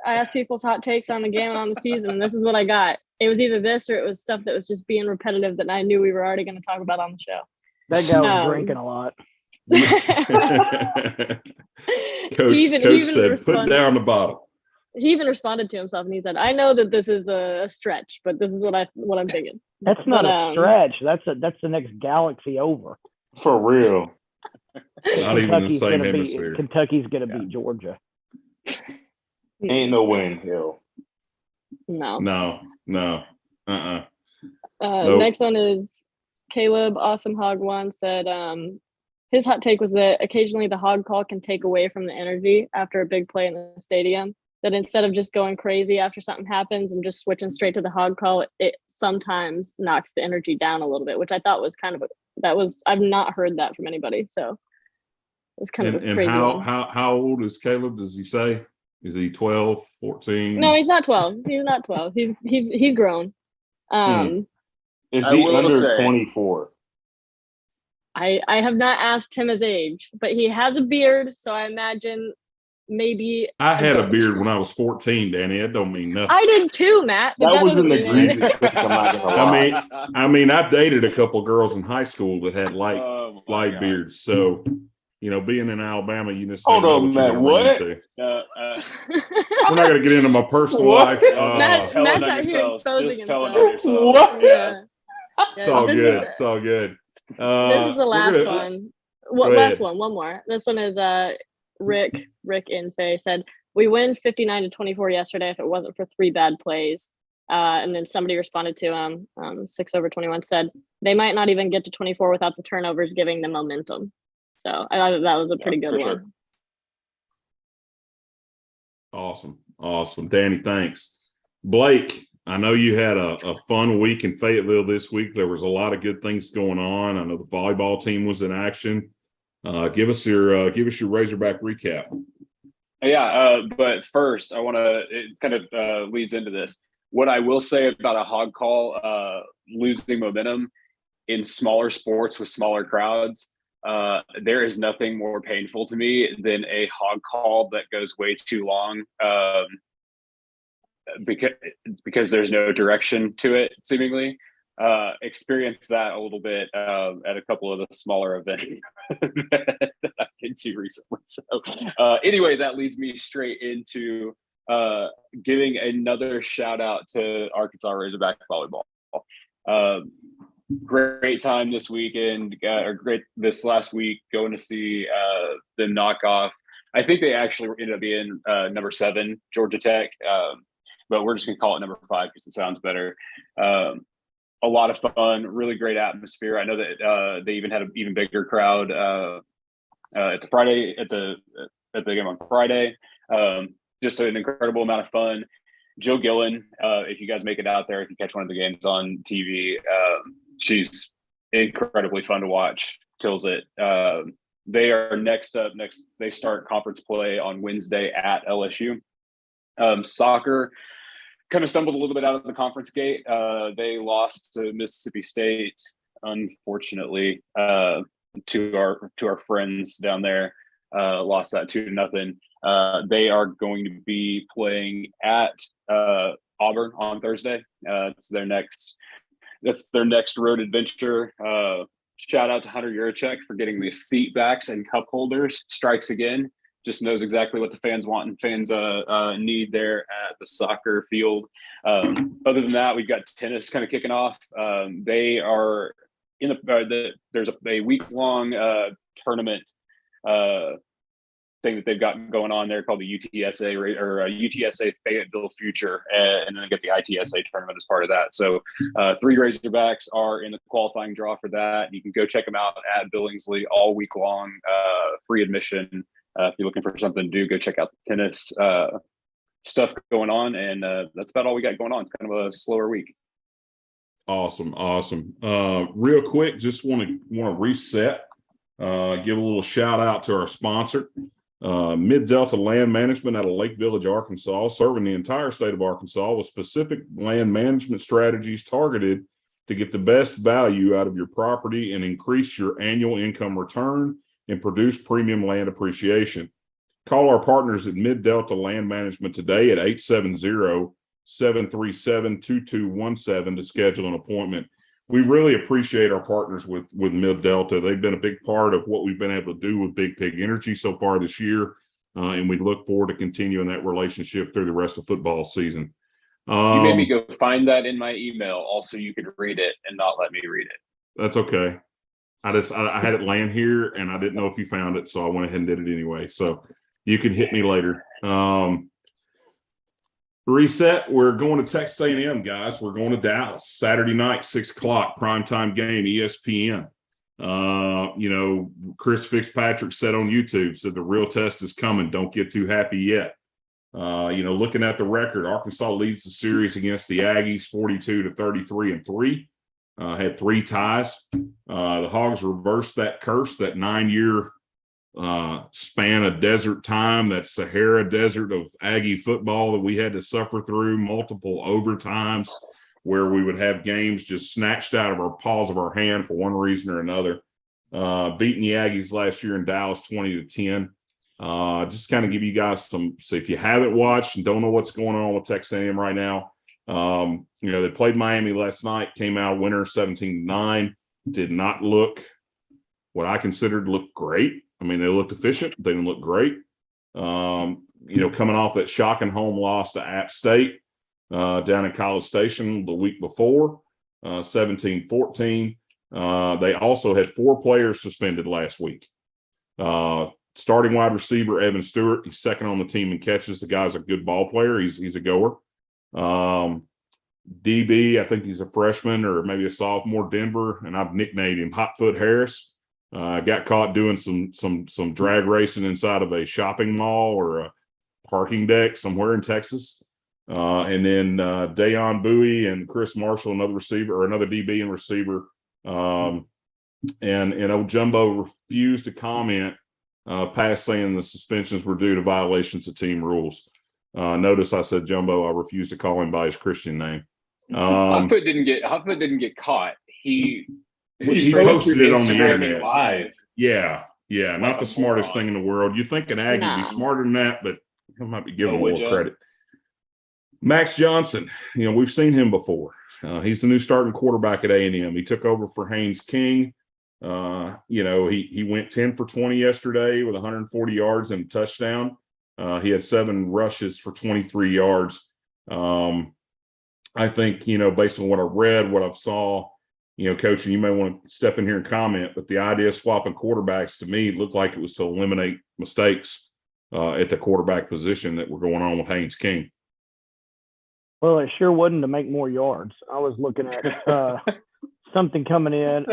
asked people's hot takes on the game and on the season, and this is what I got. It was either this or it was stuff that was just being repetitive that I knew we were already going to talk about on the show. That guy was drinking a lot. Coach said, "Put down the bottle." He even responded to himself and he said, "I know that this is a stretch, but this is what I'm thinking." That's not a stretch. That's the next galaxy over. For real. Not even the same hemisphere. Kentucky's going to beat Georgia. Ain't no way in hell. No. Nope. Next one is Caleb Awesome Hog One said his hot take was that occasionally the hog call can take away from the energy after a big play in the stadium. That instead of just going crazy after something happens and just switching straight to the hog call, it sometimes knocks the energy down a little bit, which I thought was I've not heard that from anybody. So it was kind of a crazy one. How old is Caleb? Does he say? Is he 12, 14? No, he's not 12. He's not 12. He's grown. Is he under 24? I have not asked him his age, but he has a beard, so I imagine maybe I had a beard when I was 14, Danny. That don't mean nothing. I did too, Matt. But That was an doesn't mean anything. egregious thing. I'm not gonna lie. I mean, I dated a couple girls in high school that had light Oh, my God. beards. So, you know, being in Alabama, you just Hold never know on, what you're Matt, gonna what? run into. Uh, We're not going to get into my personal What? life. Matt's telling out on here yourselves. exposing Just telling on himself. yourselves. What? Yeah. It's all this good. Is, It's all good. this is the last one. Well, Go last ahead. one more. This one is Rick Infay said, we win 59-24 yesterday if it wasn't for 3 bad plays. And then somebody responded to him, 6/21 said, they might not even get to 24 without the turnovers giving them momentum. So I thought that was a pretty good one. Sure. Awesome. Danny, thanks. Blake, I know you had a fun week in Fayetteville this week. There was a lot of good things going on. I know the volleyball team was in action. Give us your Razorback recap. Yeah, but first, I want to. It kind of leads into this. What I will say about a hog call losing momentum in smaller sports with smaller crowds, there is nothing more painful to me than a hog call that goes way too long, because there's no direction to it, seemingly. Experienced that a little bit at a couple of the smaller events that I've been to recently. So anyway, that leads me straight into giving another shout out to Arkansas Razorback volleyball. Great time this weekend, or great this last week, going to see them knock off. I think they actually ended up being number 7, Georgia Tech, but we're just going to call it number 5 because it sounds better. A lot of fun, really great atmosphere. I know that they even had an even bigger crowd at the game on Friday. Just an incredible amount of fun. Joe Gillen, if you guys make it out there, if you catch one of the games on TV, she's incredibly fun to watch. Kills it. They are next up. They start conference play on Wednesday at LSU. Soccer kind of stumbled a little bit out of the conference gate. They lost to Mississippi State, unfortunately, to our friends down there. Lost that 2-0. They are going to be playing at Auburn on Thursday. That's their next road adventure. Shout out to Hunter Yurachek for getting the seat backs and cup holders. Strikes again. Just knows exactly what the fans want and fans need there at the soccer field. Other than that, we've got tennis kind of kicking off. They are in there's a week-long tournament thing that they've got going on there called the UTSA or UTSA Fayetteville Future, and then they get the ITSA tournament as part of that. So 3 Razorbacks are in the qualifying draw for that. You can go check them out at Billingsley all week long, free admission. If you're looking for something to do, go check out the tennis stuff going on. And that's about all we got going on. It's kind of a slower week. Awesome. Real quick, just want to reset, give a little shout out to our sponsor, Mid-Delta Land Management out of Lake Village, Arkansas, serving the entire state of Arkansas with specific land management strategies targeted to get the best value out of your property and increase your annual income return and produce premium land appreciation. Call our partners at Mid-Delta Land Management today at 870-737-2217 to schedule an appointment. We really appreciate our partners with Mid-Delta. They've been a big part of what we've been able to do with Big Pig Energy so far this year, and we look forward to continuing that relationship through the rest of football season. You made me go find that in my email also you could read it and not let me read it. That's okay. I had it laying here and I didn't know if you found it, so I went ahead and did it anyway. So you can hit me later. Reset. We're going to Texas A&M, guys. We're going to Dallas Saturday night, 6:00 primetime game, ESPN. Chris Fitzpatrick said on YouTube, said the real test is coming. Don't get too happy yet. Looking at the record, Arkansas leads the series against the Aggies 42-33-3. Had 3 ties. The Hogs reversed that curse, that 9-year span of desert time, that Sahara desert of Aggie football that we had to suffer through, multiple overtimes where we would have games just snatched out of our paws of our hand for one reason or another. Beating the Aggies last year in Dallas 20-10. Just kind of give you guys so if you haven't watched and don't know what's going on with Texas A&M right now, they played Miami last night, came out winner 17-9, did not look what I considered look great. I mean, they looked efficient. They didn't look great. Coming off that shocking home loss to App State down in College Station the week before, 17-14. They also had 4 players suspended last week. Starting wide receiver Evan Stewart, he's second on the team in catches. The guy's a good ball player. He's a goer. DB, I think he's a freshman or maybe a sophomore, Denver, and I've nicknamed him Hotfoot Harris. Got caught doing some drag racing inside of a shopping mall or a parking deck somewhere in Texas. And then Dayon Bowie and Chris Marshall, another receiver or another DB and receiver. And old Jumbo refused to comment past saying the suspensions were due to violations of team rules. Notice I said Jumbo. I refused to call him by his Christian name. Hotfoot didn't get caught. He posted it on the Instagram internet live. Yeah, not the smartest thing in the world. You think an Aggie would be smarter than that, but I might be giving him a little credit. Max Johnson, we've seen him before. He's the new starting quarterback at A&M. He took over for Haynes King. He went 10 for 20 yesterday with 140 yards and a touchdown. He had 7 rushes for 23 yards. I think, based on what I read, what I saw, Coach, and you may want to step in here and comment, but the idea of swapping quarterbacks to me looked like it was to eliminate mistakes at the quarterback position that were going on with Haynes King. Well, it sure wasn't to make more yards. I was looking at something coming in.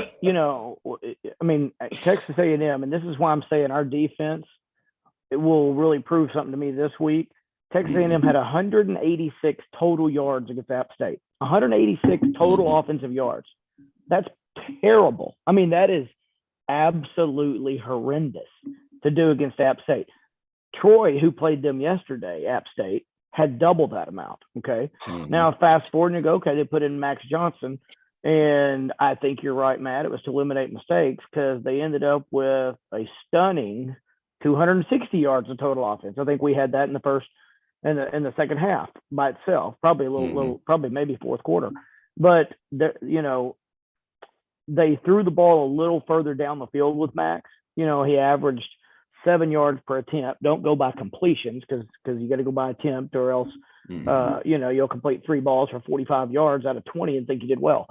Texas A&M, and this is why I'm saying our defense, it will really prove something to me this week. Texas A&M had 186 total yards against App State. 186 total offensive yards. That's terrible. I mean, that is absolutely horrendous to do against App State. Troy, who played them yesterday, App State, had double that amount. Okay. Now fast forward and you go, okay, they put in Max Johnson. And I think you're right, Matt. It was to eliminate mistakes because they ended up with a stunning 260 yards of total offense. I think we had that in the second half by itself, probably a little, probably maybe fourth quarter. But they threw the ball a little further down the field with Max. He averaged 7 yards per attempt. Don't go by completions because you got to go by attempt or else, you'll complete 3 balls for 45 yards out of 20 and think you did well.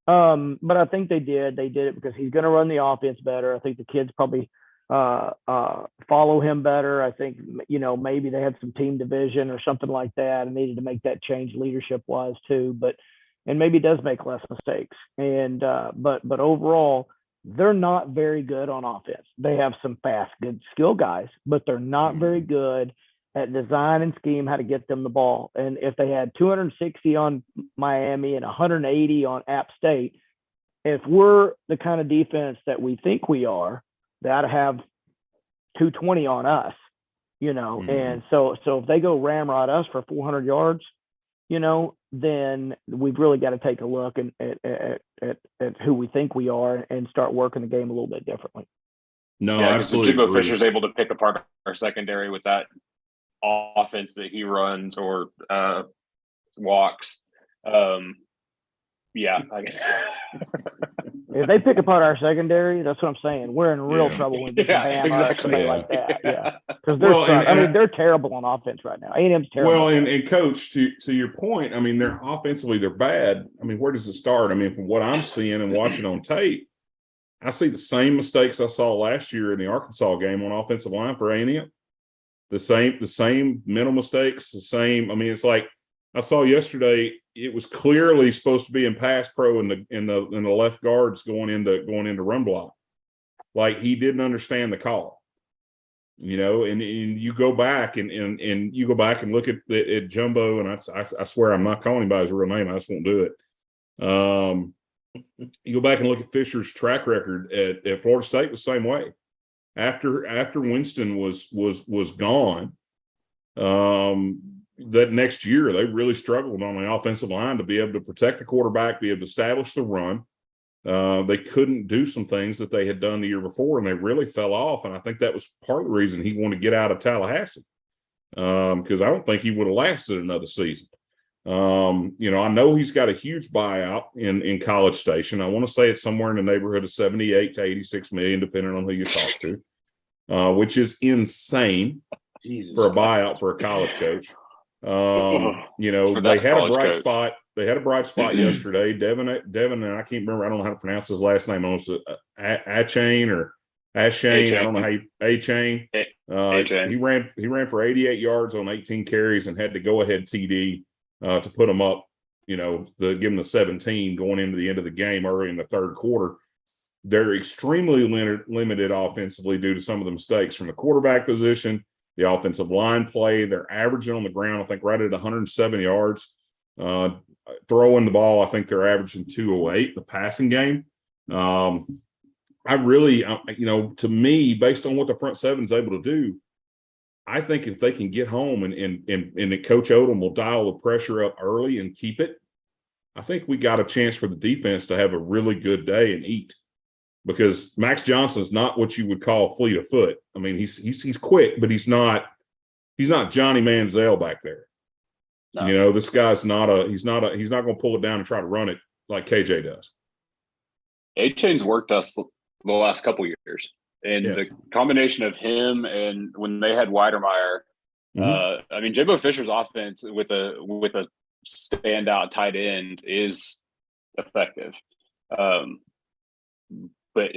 But I think they did it because he's going to run the offense better. I think the kids probably follow him better. I think, maybe they had some team division or something like that and needed to make that change leadership wise too, and maybe does make less mistakes. And, but overall, they're not very good on offense. They have some fast, good skill guys, but they're not very good at design and scheme how to get them the ball. And if they had 260 on Miami and 180 on App State, if we're the kind of defense that we think we are, they ought to have 220 on us, And so if they go ramrod us for 400 yards, then we've really got to take a look at who we think we are and start working the game a little bit differently. No, yeah, absolutely. Jimbo Fisher's able to pick apart our secondary with that offense that he runs or walks. If they pick apart our secondary, that's what I'm saying. We're in real trouble when they ban somebody like that. Yeah, because they're terrible on offense right now. A&M's terrible. Well, and Coach, to your point, I mean, they're offensively they're bad. I mean, where does it start? I mean, from what I'm seeing and watching on tape, I see the same mistakes I saw last year in the Arkansas game on offensive line for A&M. The same mental mistakes. The same. I mean, it's like I saw yesterday. It was clearly supposed to be in pass pro in the left guards going into run block. Like he didn't understand the call, and you go back and you go back and look at Jumbo, and I swear I'm not calling him by his real name. I just won't do it. You go back and look at Fisher's track record at Florida State the same way. After Winston was gone, that next year they really struggled on the offensive line to be able to protect the quarterback, be able to establish the run. They couldn't do some things that they had done the year before, and they really fell off. And I think that was part of the reason he wanted to get out of Tallahassee, because I don't think he would have lasted another season. I know he's got a huge buyout in College Station. I want to say it's somewhere in the neighborhood of 78 to 86 million, depending on who you talk to, which is insane for a buyout for a college coach. They had a bright spot. They had a bright spot yesterday. Devin, and I can't remember. I don't know how to pronounce his last name. Almost Achane or Ashane. I don't know how you Achane. He ran for 88 yards on 18 carries and had to go ahead TD to put him up. Give him the 17 going into the end of the game early in the third quarter. They're extremely limited offensively due to some of the mistakes from the quarterback position, the offensive line play. They're averaging on the ground, I think, right at 107 yards. Throwing the ball, I think they're averaging 208. The passing game, to me, based on what the front seven is able to do, I think if they can get home and Coach Odom will dial the pressure up early and keep it, I think we got a chance for the defense to have a really good day and eat. Because Max Johnson's not what you would call fleet of foot. I mean, he's quick, but he's not Johnny Manziel back there. No. This guy's he's not going to pull it down and try to run it like KJ does. A-Chain's worked us the last couple years, and the combination of him and when they had Weidermeyer, Jimbo Fisher's offense with a standout tight end is effective. But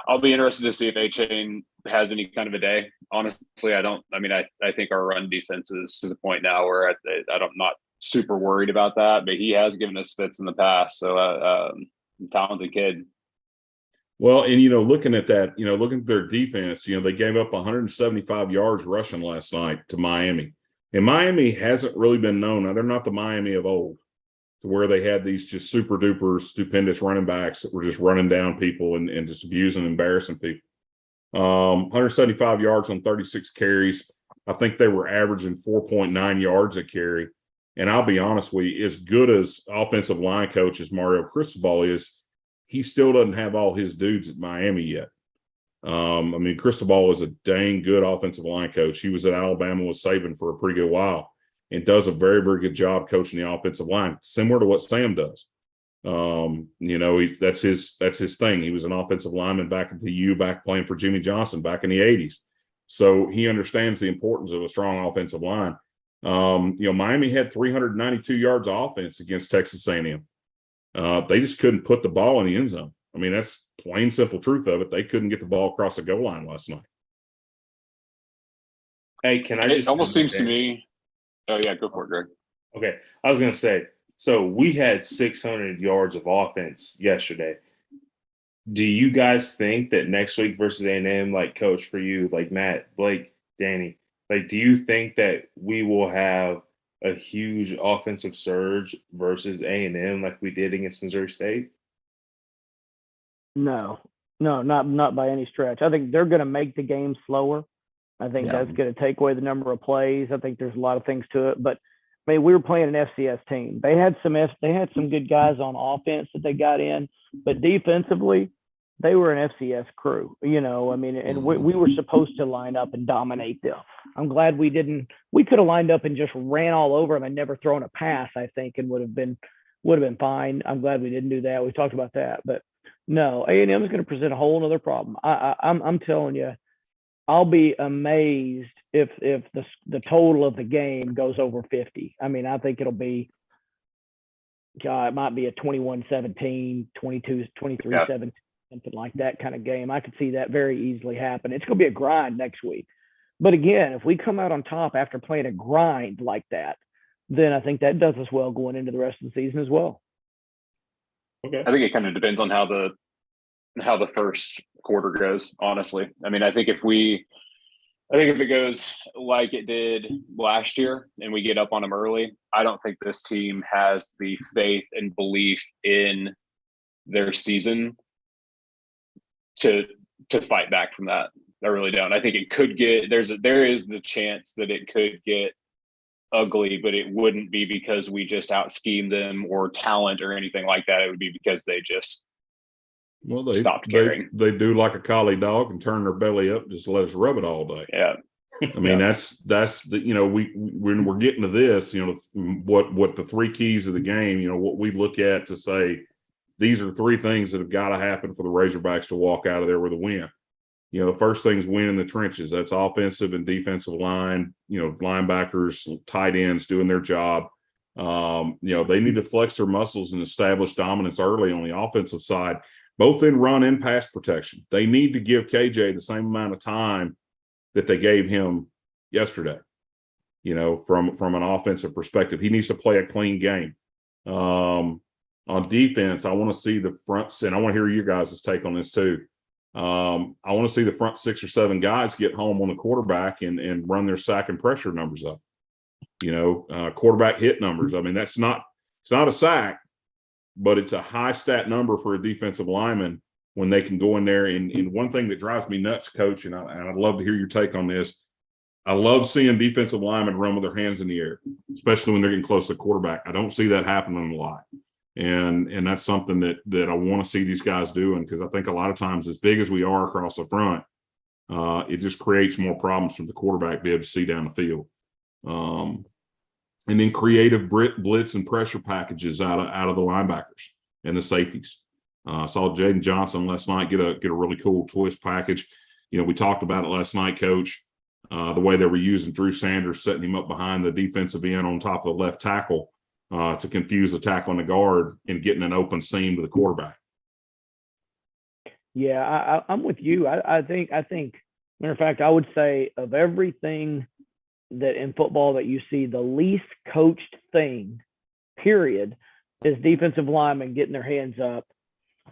I'll be interested to see if A-Chain has any kind of a day. Honestly, I don't. I think our run defense is to the point now where I'm not super worried about that. But he has given us fits in the past. So, talented kid. Well, and looking at that, looking at their defense, they gave up 175 yards rushing last night to Miami, and Miami hasn't really been known. Now, they're not the Miami of old, to where they had these just super duper stupendous running backs that were just running down people and just abusing and embarrassing people. 175 yards on 36 carries. I think they were averaging 4.9 yards a carry. And I'll be honest with you, as good as offensive line coach as Mario Cristobal is, he still doesn't have all his dudes at Miami yet. Cristobal is a dang good offensive line coach. He was at Alabama with Saban for a pretty good while and does a very, very good job coaching the offensive line, similar to what Sam does. That's his thing. He was an offensive lineman back at the U, back playing for Jimmy Johnson back in the 80s. So he understands the importance of a strong offensive line. Miami had 392 yards of offense against Texas A&M. They just couldn't put the ball in the end zone. That's plain simple truth of it. They couldn't get the ball across the goal line last night. Hey, it almost seems to me. Oh yeah, go for it, Greg. Okay, I was going to say, so we had 600 yards of offense yesterday. Do you guys think that next week versus A&M, like coach for you, like Matt, Blake, Danny, do you think that we will have a huge offensive surge versus A&M like we did against Missouri State? No, not by any stretch. I think they're going to make the game slower. I think that's going to take away the number of plays. I think there's a lot of things to it, but we were playing an FCS team. They had some good guys on offense that they got in, but defensively, they were an FCS crew, and we were supposed to line up and dominate them. I'm glad we didn't. We could have lined up and just ran all over them and never thrown a pass, I think, and would have been fine. I'm glad we didn't do that. We talked about that, but no, A&M is going to present a whole other problem. I'm telling you, I'll be amazed if the total of the game goes over 50. I think it'll be, it might be a 21-17, 23-17, something like that kind of game. I could see that very easily happen. It's going to be a grind next week. But again, if we come out on top after playing a grind like that, then I think that does us well going into the rest of the season as well. Okay. I think it kind of depends on how the first quarter goes, honestly. I think if it goes like it did last year and we get up on them early, I don't think this team has the faith and belief in their season to fight back from that. I really don't. I think it could get there is the chance that it could get ugly, but it wouldn't be because we just out schemed them or talent or anything like that. It would be because they just stopped caring. They do like a collie dog and turn their belly up, just let us rub it all day. Yeah. I mean, that's the, you know, when we're getting to this, you know, what the three keys of the game, you know, what we look at to say, these are three things that have got to happen for the Razorbacks to walk out of there with a win. You know, the first thing is win in the trenches. That's offensive and defensive line, you know, linebackers, tight ends doing their job. You know, they need to flex their muscles and establish dominance early on the offensive side, both in run and pass protection. They need to give KJ the same amount of time that they gave him yesterday, you know, from an offensive perspective. He needs to play a clean game. On defense, I want to see the front, and I want to hear you guys' take on this too. I want to see the front 6 or 7 guys get home on the quarterback and run their sack and pressure numbers up. You know, quarterback hit numbers. I mean, it's not a sack, but it's a high stat number for a defensive lineman when they can go in there. And one thing that drives me nuts, Coach, and I'd love to hear your take on this. I love seeing defensive linemen run with their hands in the air, especially when they're getting close to the quarterback. I don't see that happening a lot. And that's something that I want to see these guys doing, because I think a lot of times, as big as we are across the front, it just creates more problems for the quarterback to be able to see down the field. And then creative blitz and pressure packages out of the linebackers and the safeties. I saw Jaden Johnson last night get a really cool twist package. You know, we talked about it last night, Coach, the way they were using Drew Sanders, setting him up behind the defensive end on top of the left tackle to confuse the tackle on the guard and getting an open seam to the quarterback. Yeah, I'm with you. I think, matter of fact, I would say of everything that in football that you see, the least coached thing, period, is defensive linemen getting their hands up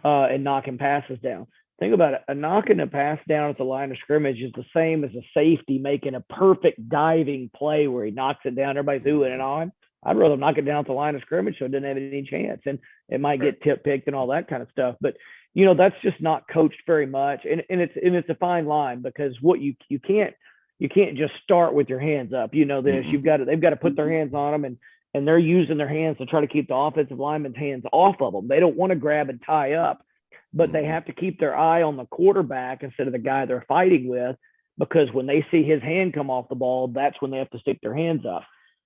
and knocking passes down. Think about it. A knocking a pass down at the line of scrimmage is the same as a safety making a perfect diving play where he knocks it down. Everybody's oohing and on. I'd rather knock it down at the line of scrimmage so it didn't have any chance. And it might get tip-picked and all that kind of stuff. But, you know, that's just not coached very much. And it's a fine line, because what you can't just start with your hands up. You know this. They've got to put their hands on them, and they're using their hands to try to keep the offensive lineman's hands off of them. They don't want to grab and tie up, but they have to keep their eye on the quarterback instead of the guy they're fighting with, because when they see his hand come off the ball, that's when they have to stick their hands up.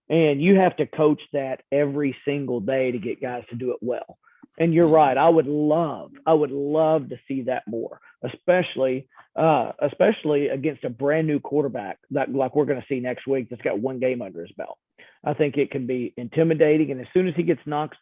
And you have to coach that every single day to get guys to do it well. And you're right. I would love to see that more, especially against a brand new quarterback that, like we're going to see next week, that's got one game under his belt. I think it can be intimidating. And as soon as he gets knocked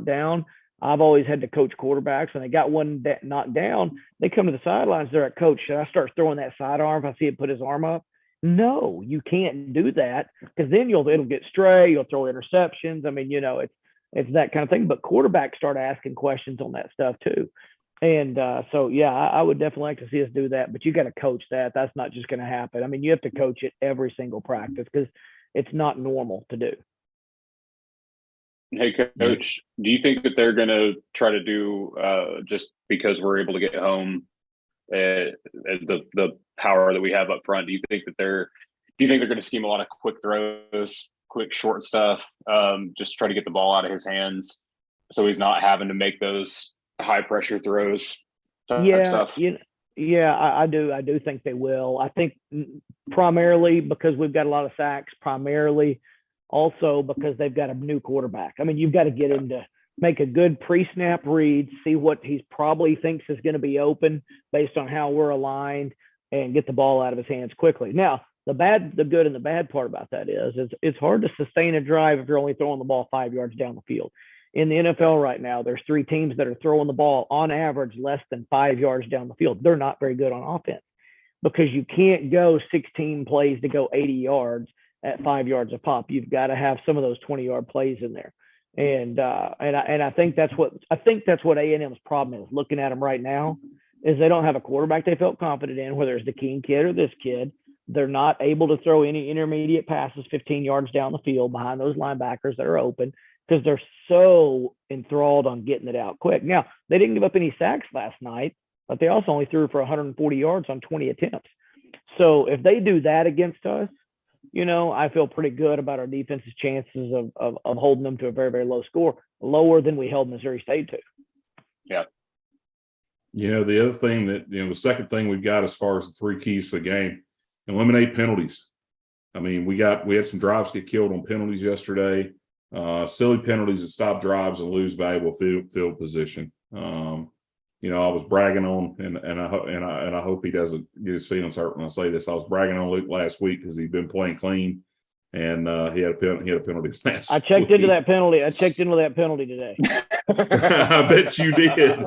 down, I've always had to coach quarterbacks. When they got one knocked down, they come to the sidelines. They're like, "Coach, should I start throwing that sidearm if I see it put his arm up?" No, you can't do that, because then it'll get stray. You'll throw interceptions. I mean, you know, it's that kind of thing. But quarterbacks start asking questions on that stuff too. And so, yeah, I would definitely like to see us do that. But you got to coach that. That's not just going to happen. I mean, you have to coach it every single practice, because it's not normal to do. Hey, Coach, do you think that they're going to try to do, just because we're able to get home, the power that we have up front? Do you think they're going to scheme a lot of quick throws, quick short stuff, just try to get the ball out of his hands so he's not having to make those high pressure throws? Stuff? I do think they will. I think primarily because we've got a lot of sacks, primarily also because they've got a new quarterback. I mean, you've got to get him to make a good pre-snap read, see what he probably thinks is going to be open based on how we're aligned, and get the ball out of his hands quickly. Now, the good and the bad part about that is it's hard to sustain a drive if you're only throwing the ball 5 yards down the field. In the NFL right now, there's 3 teams that are throwing the ball on average less than 5 yards down the field. They're not very good on offense, because you can't go 16 plays to go 80 yards at 5 yards a pop. You've got to have some of those 20-yard plays in there. And I think that's what A&M's problem is. Looking at them right now, is they don't have a quarterback they felt confident in, whether it's the King kid or this kid. They're not able to throw any intermediate passes 15 yards down the field behind those linebackers that are open, because they're so enthralled on getting it out quick. Now, they didn't give up any sacks last night, but they also only threw for 140 yards on 20 attempts. So if they do that against us, I feel pretty good about our defense's chances of holding them to a very, very low score, lower than we held Missouri State to. Yeah. The other thing that, the second thing we've got as far as the 3 keys for the game, eliminate penalties. I mean, we had some drives get killed on penalties yesterday. Silly penalties that stop drives and lose valuable field position. I was bragging on, and I hope he doesn't get his feelings hurt when I say this. I was bragging on Luke last week because he'd been playing clean, and he had a penalty last I checked week. into that penalty. I checked into that penalty today. I bet you did. It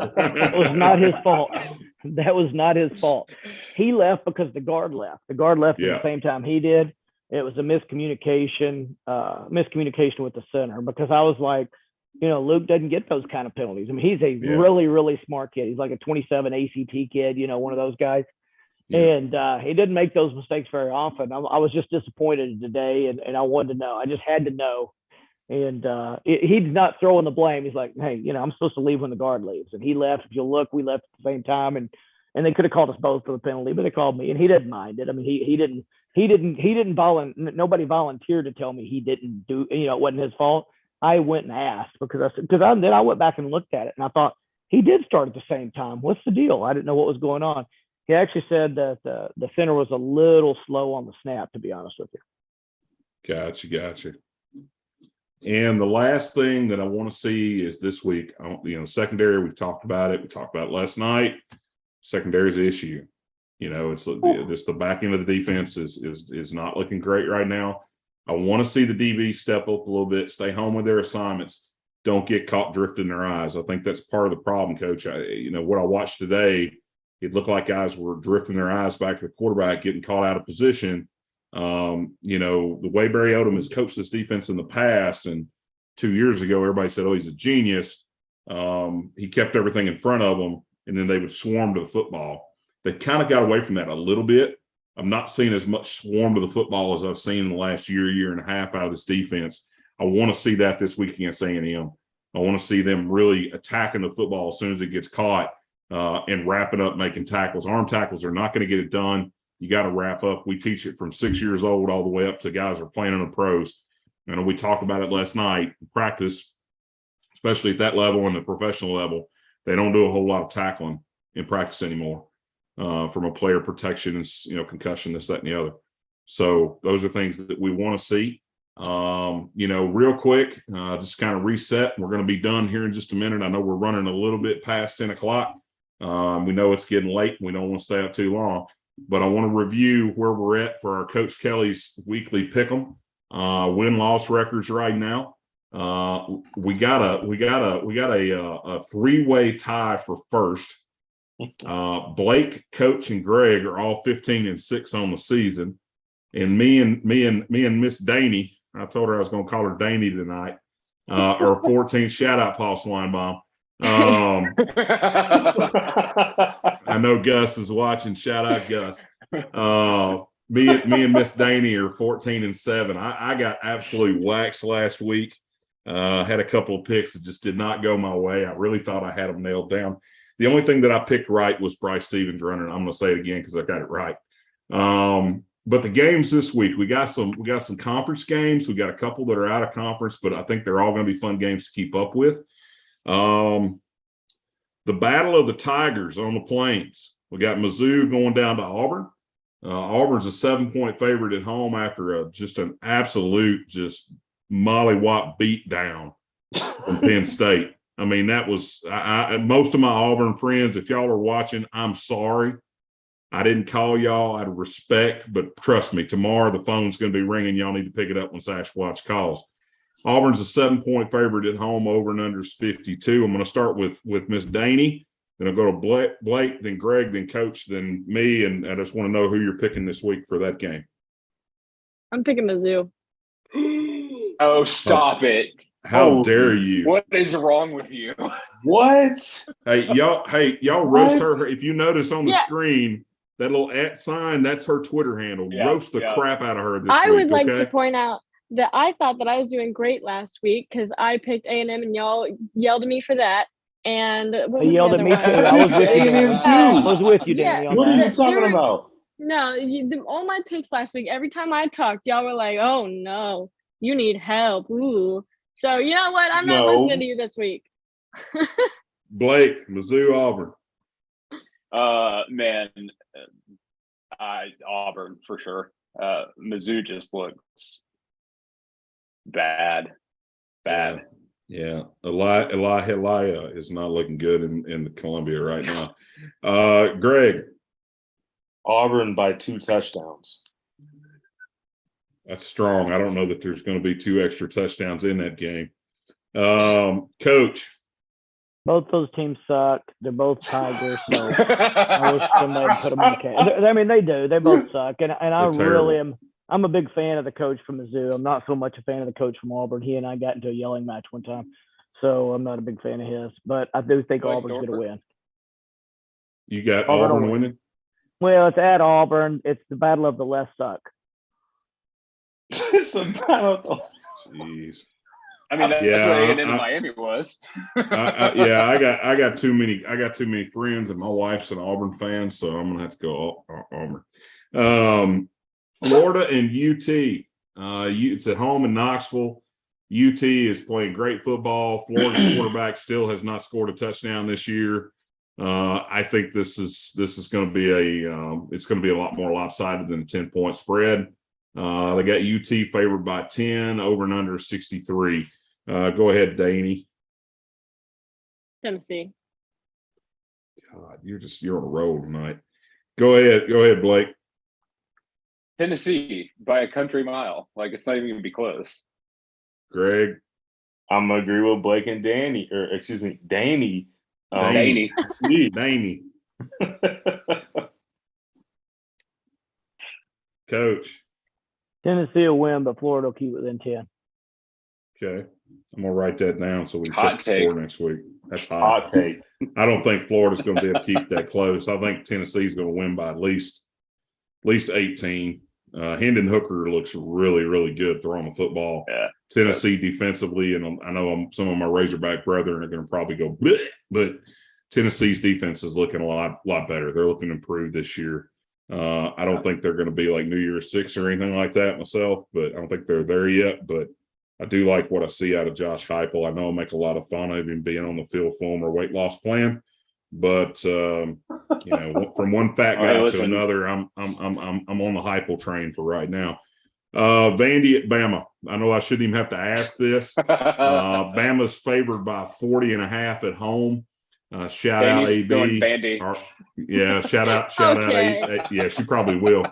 was not his fault. That was not his fault. He left because the guard left. The guard left at the same time he did. It was a miscommunication with the center, because I was like, Luke doesn't get those kind of penalties. I mean, he's a really, really smart kid. He's like a 27 ACT kid, one of those guys. Yeah. And he didn't make those mistakes very often. I was just disappointed today, and I wanted to know. I just had to know. And he's not throwing the blame. He's like, hey, I'm supposed to leave when the guard leaves. And he left. If you'll look, we left at the same time. And they could have called us both for the penalty, but they called me, and he didn't mind it. I mean, he didn't nobody volunteered to tell me he didn't do, it wasn't his fault. I went and asked because then I went back and looked at it, and I thought he did start at the same time. What's the deal? I didn't know what was going on. He actually said that the center was a little slow on the snap, to be honest with you. Gotcha. And the last thing that I want to see is this week, secondary, we've talked about it. We talked about it last night. Secondary is an issue. It's just the back end of the defense is not looking great right now. I want to see the DB step up a little bit, stay home with their assignments, don't get caught drifting their eyes. I think that's part of the problem, Coach. What I watched today, it looked like guys were drifting their eyes back to the quarterback, getting caught out of position. The way Barry Odom has coached this defense in the past, and 2 years ago, everybody said, oh, he's a genius. He kept everything in front of them, and then they would swarm to the football. They kind of got away from that a little bit. I'm not seeing as much swarm to the football as I've seen in the last year and a half out of this defense. I want to see that this week against A&M. I want to see them really attacking the football as soon as it gets caught and wrapping up, making tackles. Arm tackles are not going to get it done. You got to wrap up. We teach it from 6 years old all the way up to guys who are playing in the pros. We talked about it last night. In practice, especially at that level and the professional level, they don't do a whole lot of tackling in practice anymore. From a player protection and concussion, this, that, and the other. So those are things that we want to see. Real quick, just kind of reset. We're going to be done here in just a minute. I know we're running a little bit past 10 o'clock. We know it's getting late. We don't want to stay up too long, but I want to review where we're at for our Coach Kelly's weekly pick'em win-loss records right now. We got a 3-way tie for first. Blake, Coach, and Greg are all 15-6 on the season, and me and Miss Daney, I told her I was going to call her Daney tonight, are 14. Shout out Paul Swinbaum. I know Gus is watching. Shout out Gus. Me and Miss Daney are 14-7. I got absolutely waxed last week. Had a couple of picks that just did not go my way. I really thought I had them nailed down. The only thing that I picked right was Bryce Stevens running. I'm going to say it again because I got it right. But the games this week, we got some conference games. We got a couple that are out of conference, but I think they're all going to be fun games to keep up with. The Battle of the Tigers on the Plains. We got Mizzou going down to Auburn. Auburn's a 7-point favorite at home after just an absolute mollywop beat down from Penn State. I mean, that was most of my Auburn friends. If y'all are watching, I'm sorry. I didn't call y'all out of respect, but trust me, tomorrow the phone's going to be ringing. Y'all need to pick it up when Sasquatch calls. Auburn's a 7-point favorite at home. Over and under is 52. I'm going to start with Miss Daney. Then I'll go to Blake, then Greg, then Coach, then me. And I just want to know who you're picking this week for that game. I'm picking Mizzou. Oh, stop it. How dare you? What is wrong with you? What? Hey, y'all roast her. If you notice on the screen, that little @ sign, that's her Twitter handle. Yeah, roast the crap out of her this week. I would like to point out that I thought that I was doing great last week because I picked A&M and y'all yelled at me for that. And what was yelled the at me other too. one? I was with you, A&M Danny. too. I was with you, Danny. Yeah. On What are that. you talking about? No, all my picks last week, every time I talked, y'all were like, oh no, you need help. Ooh. So you know what? I'm not listening to you this week. Blake, Mizzou, Auburn. Man, Auburn for sure. Mizzou just looks bad. Yeah. Elia is not looking good in the Columbia right now. Greg. Auburn by 2 touchdowns. That's strong. I don't know that there's going to be 2 extra touchdowns in that game. Coach. Both those teams suck. They're both Tigers, so I wish somebody would put them in the case. I mean, they do. They both suck, and I really am. I'm a big fan of the coach from Mizzou. I'm not so much a fan of the coach from Auburn. He and I got into a yelling match one time, so I'm not a big fan of his. But I do think Auburn's going to win. You got Auburn winning? Well, it's at Auburn. It's the battle of the less suck. It's a battle. Jeez. I mean, that's what A&M in Miami was. I got too many. I got too many friends, and my wife's an Auburn fan, so I'm gonna have to go Auburn. Florida and UT. It's at home in Knoxville. UT is playing great football. Florida's quarterback still has not scored a touchdown this year. I think this is going to be it's going to be a lot more lopsided than a 10-point spread. They got UT favored by 10, over and under 63. Go ahead, Danny. Tennessee. God, you're on a roll tonight. Go ahead, Blake. Tennessee by a country mile. Like, it's not even going to be close. Greg. I'm going to agree with Blake and Danny, or excuse me, Danny. Danny. Danny. Coach. Tennessee will win, but Florida will keep it within 10. Okay. I'm going to write that down so we can Hot check the score next week. That's hot. Hot take. I don't think Florida's going to be able to keep it that close. I think Tennessee's going to win by at least 18. Hendon Hooker looks really, really good throwing the football. Yeah. Tennessee defensively, and I know some of my Razorback brethren are going to probably go, bleh, but Tennessee's defense is looking a lot better. They're looking improved this year. I don't think they're going to be like New Year's Six or anything like that myself, but I don't think they're there yet. But I do like what I see out of Josh Heupel. I know I'll make a lot of fun of him being on the field film or weight loss plan, but from one fat guy to another, I'm on the Heupel train for right now. Vandy at Bama. I know I shouldn't even have to ask this. Bama's favored by 40.5 at home. Shout out AB. Shout out AB. Yeah, she probably will.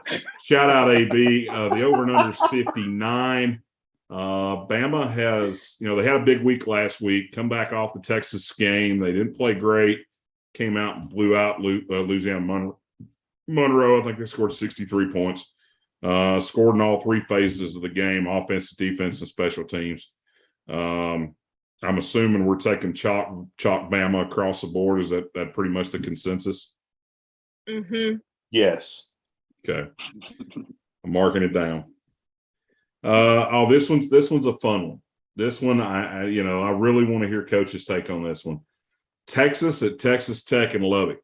Shout out AB. The over and under is 59. Bama has, they had a big week last week. Come back off the Texas game. They didn't play great. Came out and blew out Louisiana Monroe. I think they scored 63 points. Scored in all 3 phases of the game: offense, defense, and special teams. I'm assuming we're taking chalk Bama across the board. Is that pretty much the consensus? Mm-hmm. Yes. Okay. I'm marking it down. This one's a fun one. This one, I really want to hear Coach's take on this one. Texas at Texas Tech and Lubbock.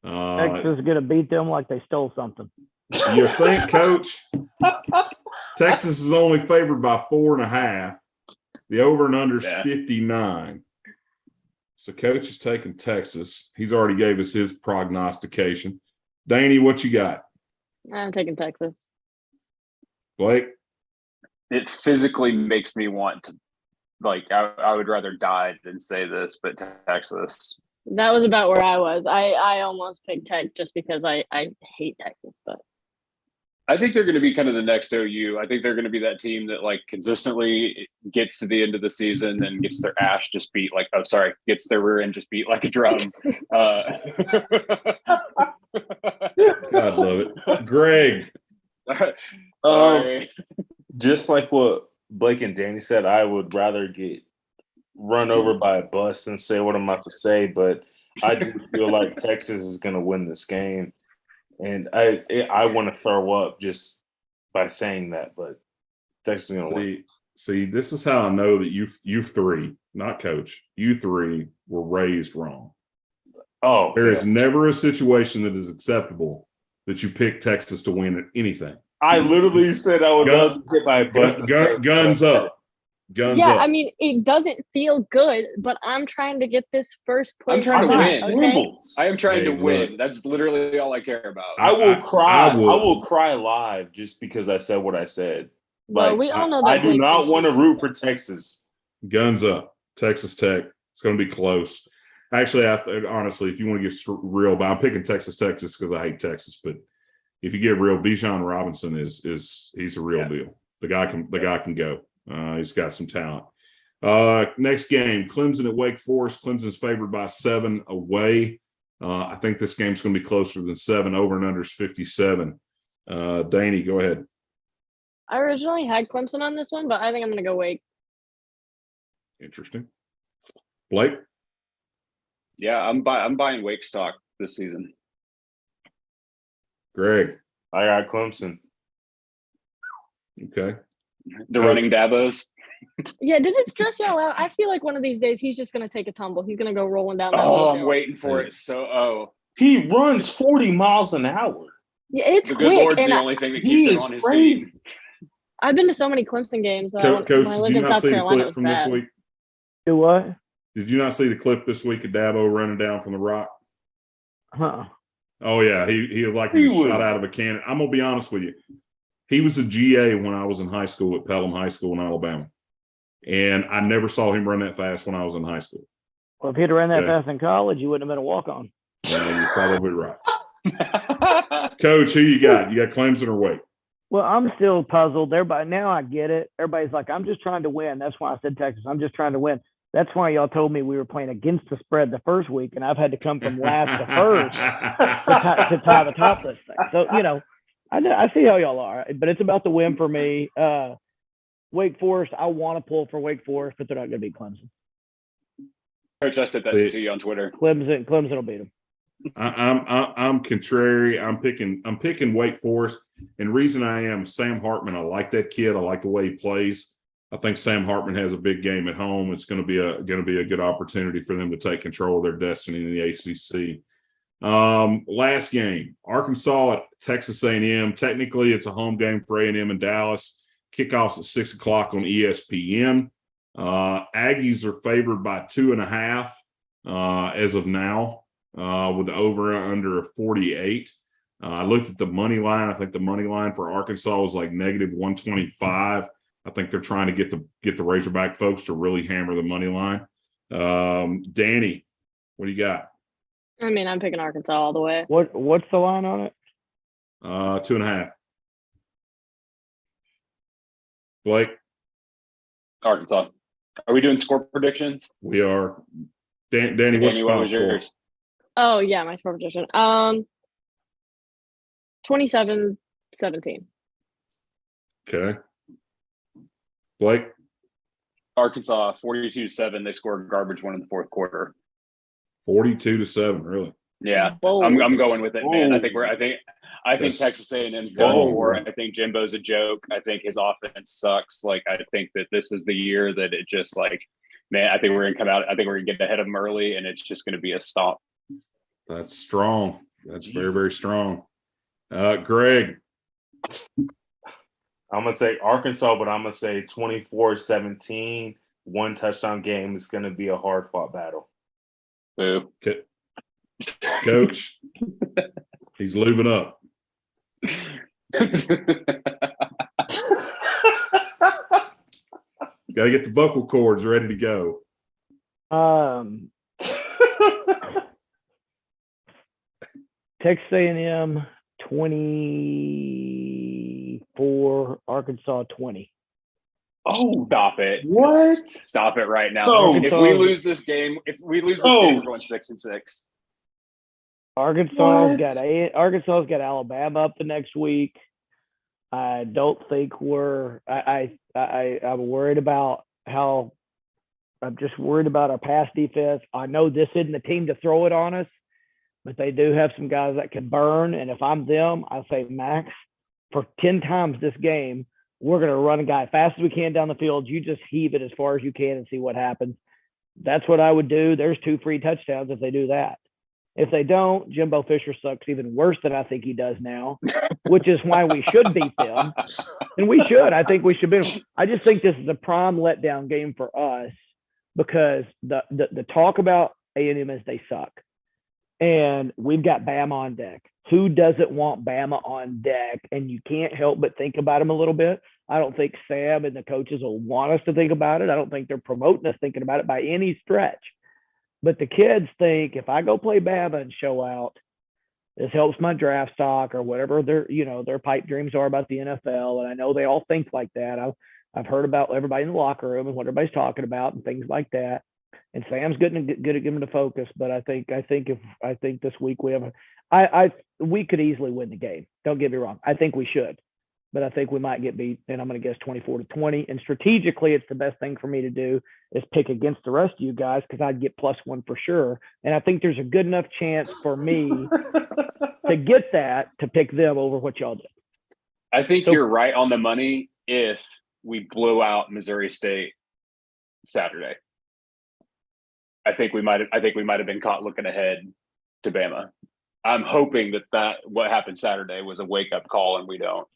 Texas is going to beat them like they stole something. You think, Coach? Texas is only favored by 4.5. The over and under is 59. So Coach is taking Texas. He's already gave us his prognostication. Danny, what you got? I'm taking Texas. Blake? It physically makes me want to, I would rather die than say this, but Texas. That was about where I was. I almost picked Tech just because I hate Texas, but I think they're going to be kind of the next OU. I think they're going to be that team that consistently gets to the end of the season and gets their ass just beat gets their rear end just beat like a drum. I love it. Greg. Just like what Blake and Danny said, I would rather get run over by a bus than say what I'm about to say, but I do feel like Texas is going to win this game. And I want to throw up just by saying that, but Texas is going to win. See, this is how I know that you three, not Coach, you three were raised wrong. Oh, There is never a situation that is acceptable that you picked Texas to win at anything. I literally said I would love to get by a bus. Guns up. Guns yeah, up. I mean, it doesn't feel good, but I'm trying to get this first place. I'm trying to spot, win. Okay? I am trying Hey, to look. win. That's literally all I care about. I will cry. I will. I will cry live just because I said what I said. Well, Like, we all know that I do Blake not thinks want to you- root for Texas. Guns up. Texas Tech. It's going to be close. Actually, honestly, if you want to get real, but I'm picking Texas because I hate Texas. But if you get real, Bijan Robinson he's a real deal. The guy can go. He's got some talent. Next game, Clemson at Wake Forest. Clemson's favored by 7 away. I think this game's going to be closer than 7. Over and under is 57. Danny, go ahead. I originally had Clemson on this one, but I think I'm going to go Wake. Interesting. Blake? Yeah, I'm buying Wake stock this season. Greg? I got Clemson. Okay. The running Davos. Yeah, does it stress y'all out? I feel like one of these days he's just going to take a tumble. He's going to go rolling down that Oh, little I'm hill. waiting for it. So, He runs 40 miles an hour. Yeah, it's the quick. good Lord's And the only thing that He keeps him is on his crazy. feet. I've been to so many Clemson games. Coach, when I did lived you in not South see the Carolina, it clip was from this bad. week? Do what? Did you not see the clip this week of Dabo running down from the rock? Huh. Oh, yeah. He was He shot was. out of a cannon. I'm going to be honest with you. He was a GA when I was in high school at Pelham High School in Alabama. And I never saw him run that fast when I was in high school. Well, if he'd ran that Okay. fast in college, you wouldn't have been a walk-on. Yeah, you're probably right. Coach, who you got? You got Clemson or Wake? Well, I'm still puzzled. Everybody, now I get it. Everybody's like, I'm just trying to win. That's why I said Texas. I'm just trying to win. That's why y'all told me we were playing against the spread the first week, and I've had to come from last to first to tie the top this thing. So, I see how y'all are, but it's about the win for me. Wake Forest, I want to pull for Wake Forest, but they're not going to beat Clemson. Coach, I said that to you on Twitter. Clemson will beat them. I'm contrary. I'm picking Wake Forest, and reason I am Sam Hartman. I like that kid. I like the way he plays. I think Sam Hartman has a big game at home. It's going to be a good opportunity for them to take control of their destiny in the ACC. Last game, Arkansas at Texas A&M. Technically, it's a home game for A&M in Dallas. Kickoffs at 6:00 on ESPN. Aggies are favored by 2.5 as of now, with the over under of 48. I looked at the money line. I think the money line for Arkansas was like -125. I think they're trying to get the Razorback folks to really hammer the money line. Danny, what do you got? I mean, I'm picking Arkansas all the way. What's the line on it? 2.5. Blake, Arkansas. Are we doing score predictions? we are. Danny, what's Danny, the what final was score? yours? Oh, yeah, my score prediction. 27-17. Okay. Blake? Arkansas 42-7. They scored garbage one in the fourth quarter. 42-7, really? Yeah, Whoa. I'm going with it, man. I think That's- Texas A&M's done Whoa. for. I think Jimbo's a joke. I think his offense sucks. Like, I think that this is the year that it just man, I think we're gonna come out. I think we're gonna get ahead of them early, and it's just gonna be a stomp. That's strong. That's very, very strong. Greg? I'm going to say Arkansas, but I'm going to say 24-17. One touchdown game is going to be a hard-fought battle. Boo. Coach? He's lubing up. Got to get the vocal cords ready to go. Texas A&M 24, Arkansas 20. Oh, Stop it. what? Stop it right now. Oh, if we lose this game, we're going 6-6. Arkansas's got Alabama up the next week. I don't think I'm worried about I'm just worried about our pass defense. I know this isn't the team to throw it on us, but they do have some guys that can burn. And if I'm them, I say, Max, for 10 times this game, we're going to run a guy fast as we can down the field. You just heave it as far as you can and see what happens. That's what I would do. There's 2 free touchdowns if they do that. If they don't, Jimbo Fisher sucks even worse than I think he does now, which is why we should beat them. And we should. I think we should be. I just think this is a prime letdown game for us because the talk about A&M is they suck. And we've got Bama on deck. Who doesn't want Bama on deck? And you can't help but think about them a little bit. I don't think Sam and the coaches will want us to think about it. I don't think they're promoting us thinking about it by any stretch. But the kids think if I go play Bama and show out, this helps my draft stock or whatever their pipe dreams are about the NFL. And I know they all think like that. I've heard about everybody in the locker room and what everybody's talking about and things like that. And Sam's good at giving them the focus, but I think this week we have we could easily win the game. Don't get me wrong. I think we should, but I think we might get beat, and I'm going to guess 24-20. And strategically, it's the best thing for me to do is pick against the rest of you guys because I'd get +1 for sure. And I think there's a good enough chance for me to get that to pick them over what y'all did. I think you're right on the money if we blow out Missouri State Saturday. I think we might have been caught looking ahead to Bama. I'm hoping that what happened Saturday was a wake up call, and we don't.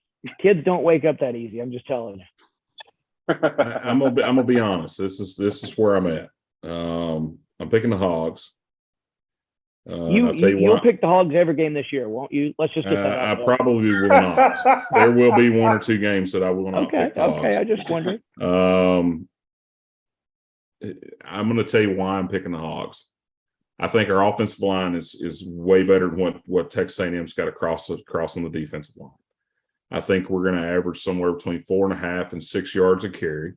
Kids don't wake up that easy. I'm just telling you. I'm gonna be honest. This is where I'm at. I'm picking the Hogs. You'll pick the Hogs every game this year, won't you? Let's just get that out. I probably will not. There will be 1 or 2 games that I will not pick the Hogs. Okay, I just wondered. I'm going to tell you why I'm picking the Hogs. I think our offensive line is way better than what Texas A&M's got across on the defensive line. I think we're going to average somewhere between 4.5 and 6 yards a carry.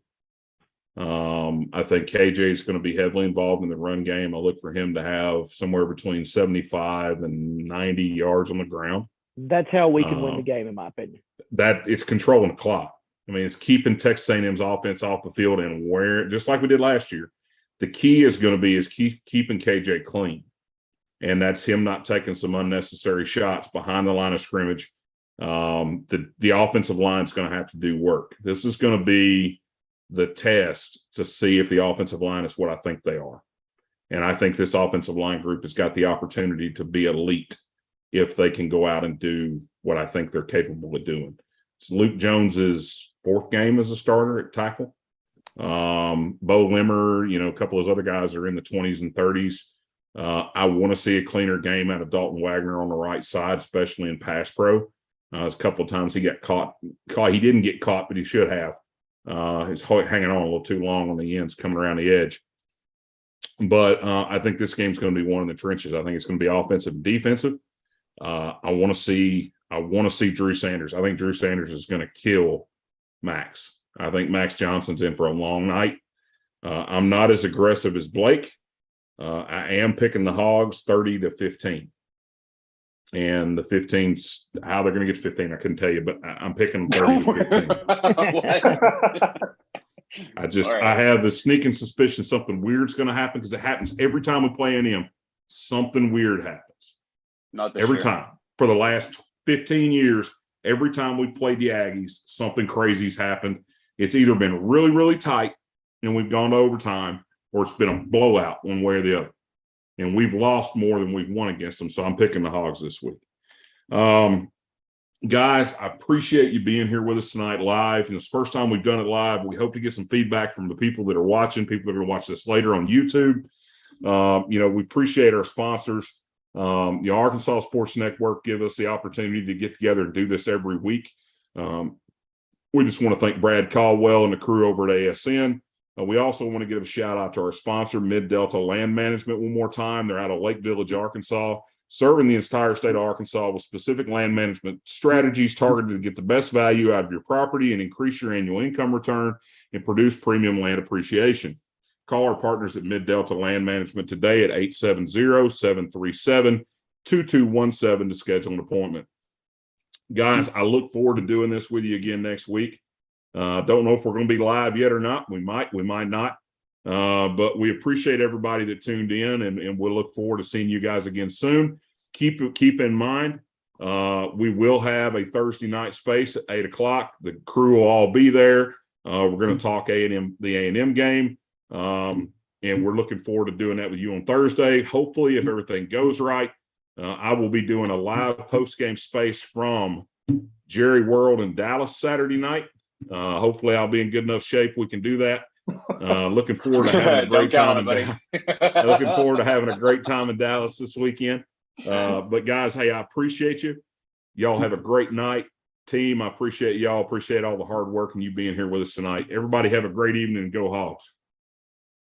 I think KJ is going to be heavily involved in the run game. I look for him to have somewhere between 75 and 90 yards on the ground. That's how we can win the game, in my opinion. That it's controlling the clock. I mean, it's keeping Texas A&M's offense off the field and just like we did last year. The key is going to be keeping KJ clean, and that's him not taking some unnecessary shots behind the line of scrimmage. The offensive line is going to have to do work. This is going to be the test to see if the offensive line is what I think they are, and I think this offensive line group has got the opportunity to be elite if they can go out and do what I think they're capable of doing. It's Luke Jones's 4th game as a starter at tackle. Bo Limmer, a couple of those other guys are in the 20s and 30s. I want to see a cleaner game out of Dalton Wagner on the right side, especially in pass pro. A couple of times he got caught. He didn't get caught, but he should have. He's hanging on a little too long on the ends, coming around the edge. But I think this game's going to be one in the trenches. I think it's going to be offensive and defensive. I want to see Drew Sanders. I think Drew Sanders is going to kill Max. I think Max Johnson's in for a long night. I'm not as aggressive as Blake. I am picking the Hogs 30-15. And the 15's how they're going to get 15, I couldn't tell you, but I'm picking them 30-15. I have the sneaking suspicion something weird's going to happen because it happens every time we play A&M. Something weird happens. Not every time. For the last 15 years, every time we played the Aggies, something crazy's happened. It's either been really, really tight and we've gone to overtime, or it's been a blowout one way or the other. And we've lost more than we've won against them. So I'm picking the Hogs this week. Guys, I appreciate you being here with us tonight live. And it's the first time we've done it live. We hope to get some feedback from the people that are watching, people that are going to watch this later on YouTube. We appreciate our sponsors. Arkansas Sports Network give us the opportunity to get together and do this every week. We just want to thank Brad Caldwell and the crew over at ASN. We also want to give a shout out to our sponsor, Mid-Delta Land Management, one more time. They're out of Lake Village, Arkansas, serving the entire state of Arkansas with specific land management strategies targeted to get the best value out of your property and increase your annual income return and produce premium land appreciation. Call our partners at Mid-Delta Land Management today at 870-737-2217 to schedule an appointment. Guys, I look forward to doing this with you again next week. Don't know if we're going to be live yet or not. We might not. But we appreciate everybody that tuned in, and we'll look forward to seeing you guys again soon. Keep in mind, we will have a Thursday night space at 8:00. The crew will all be there. We're going to talk the A&M game. And we're looking forward to doing that with you on Thursday. Hopefully, if everything goes right, I will be doing a live post-game space from Jerry World in Dallas Saturday night. Hopefully, I'll be in good enough shape we can do that. Looking forward to having a great time. Looking forward to having a great time in Dallas this weekend. But guys, hey, I appreciate you. Y'all have a great night. Team, I appreciate y'all. Appreciate all the hard work and you being here with us tonight. Everybody have a great evening and go Hogs.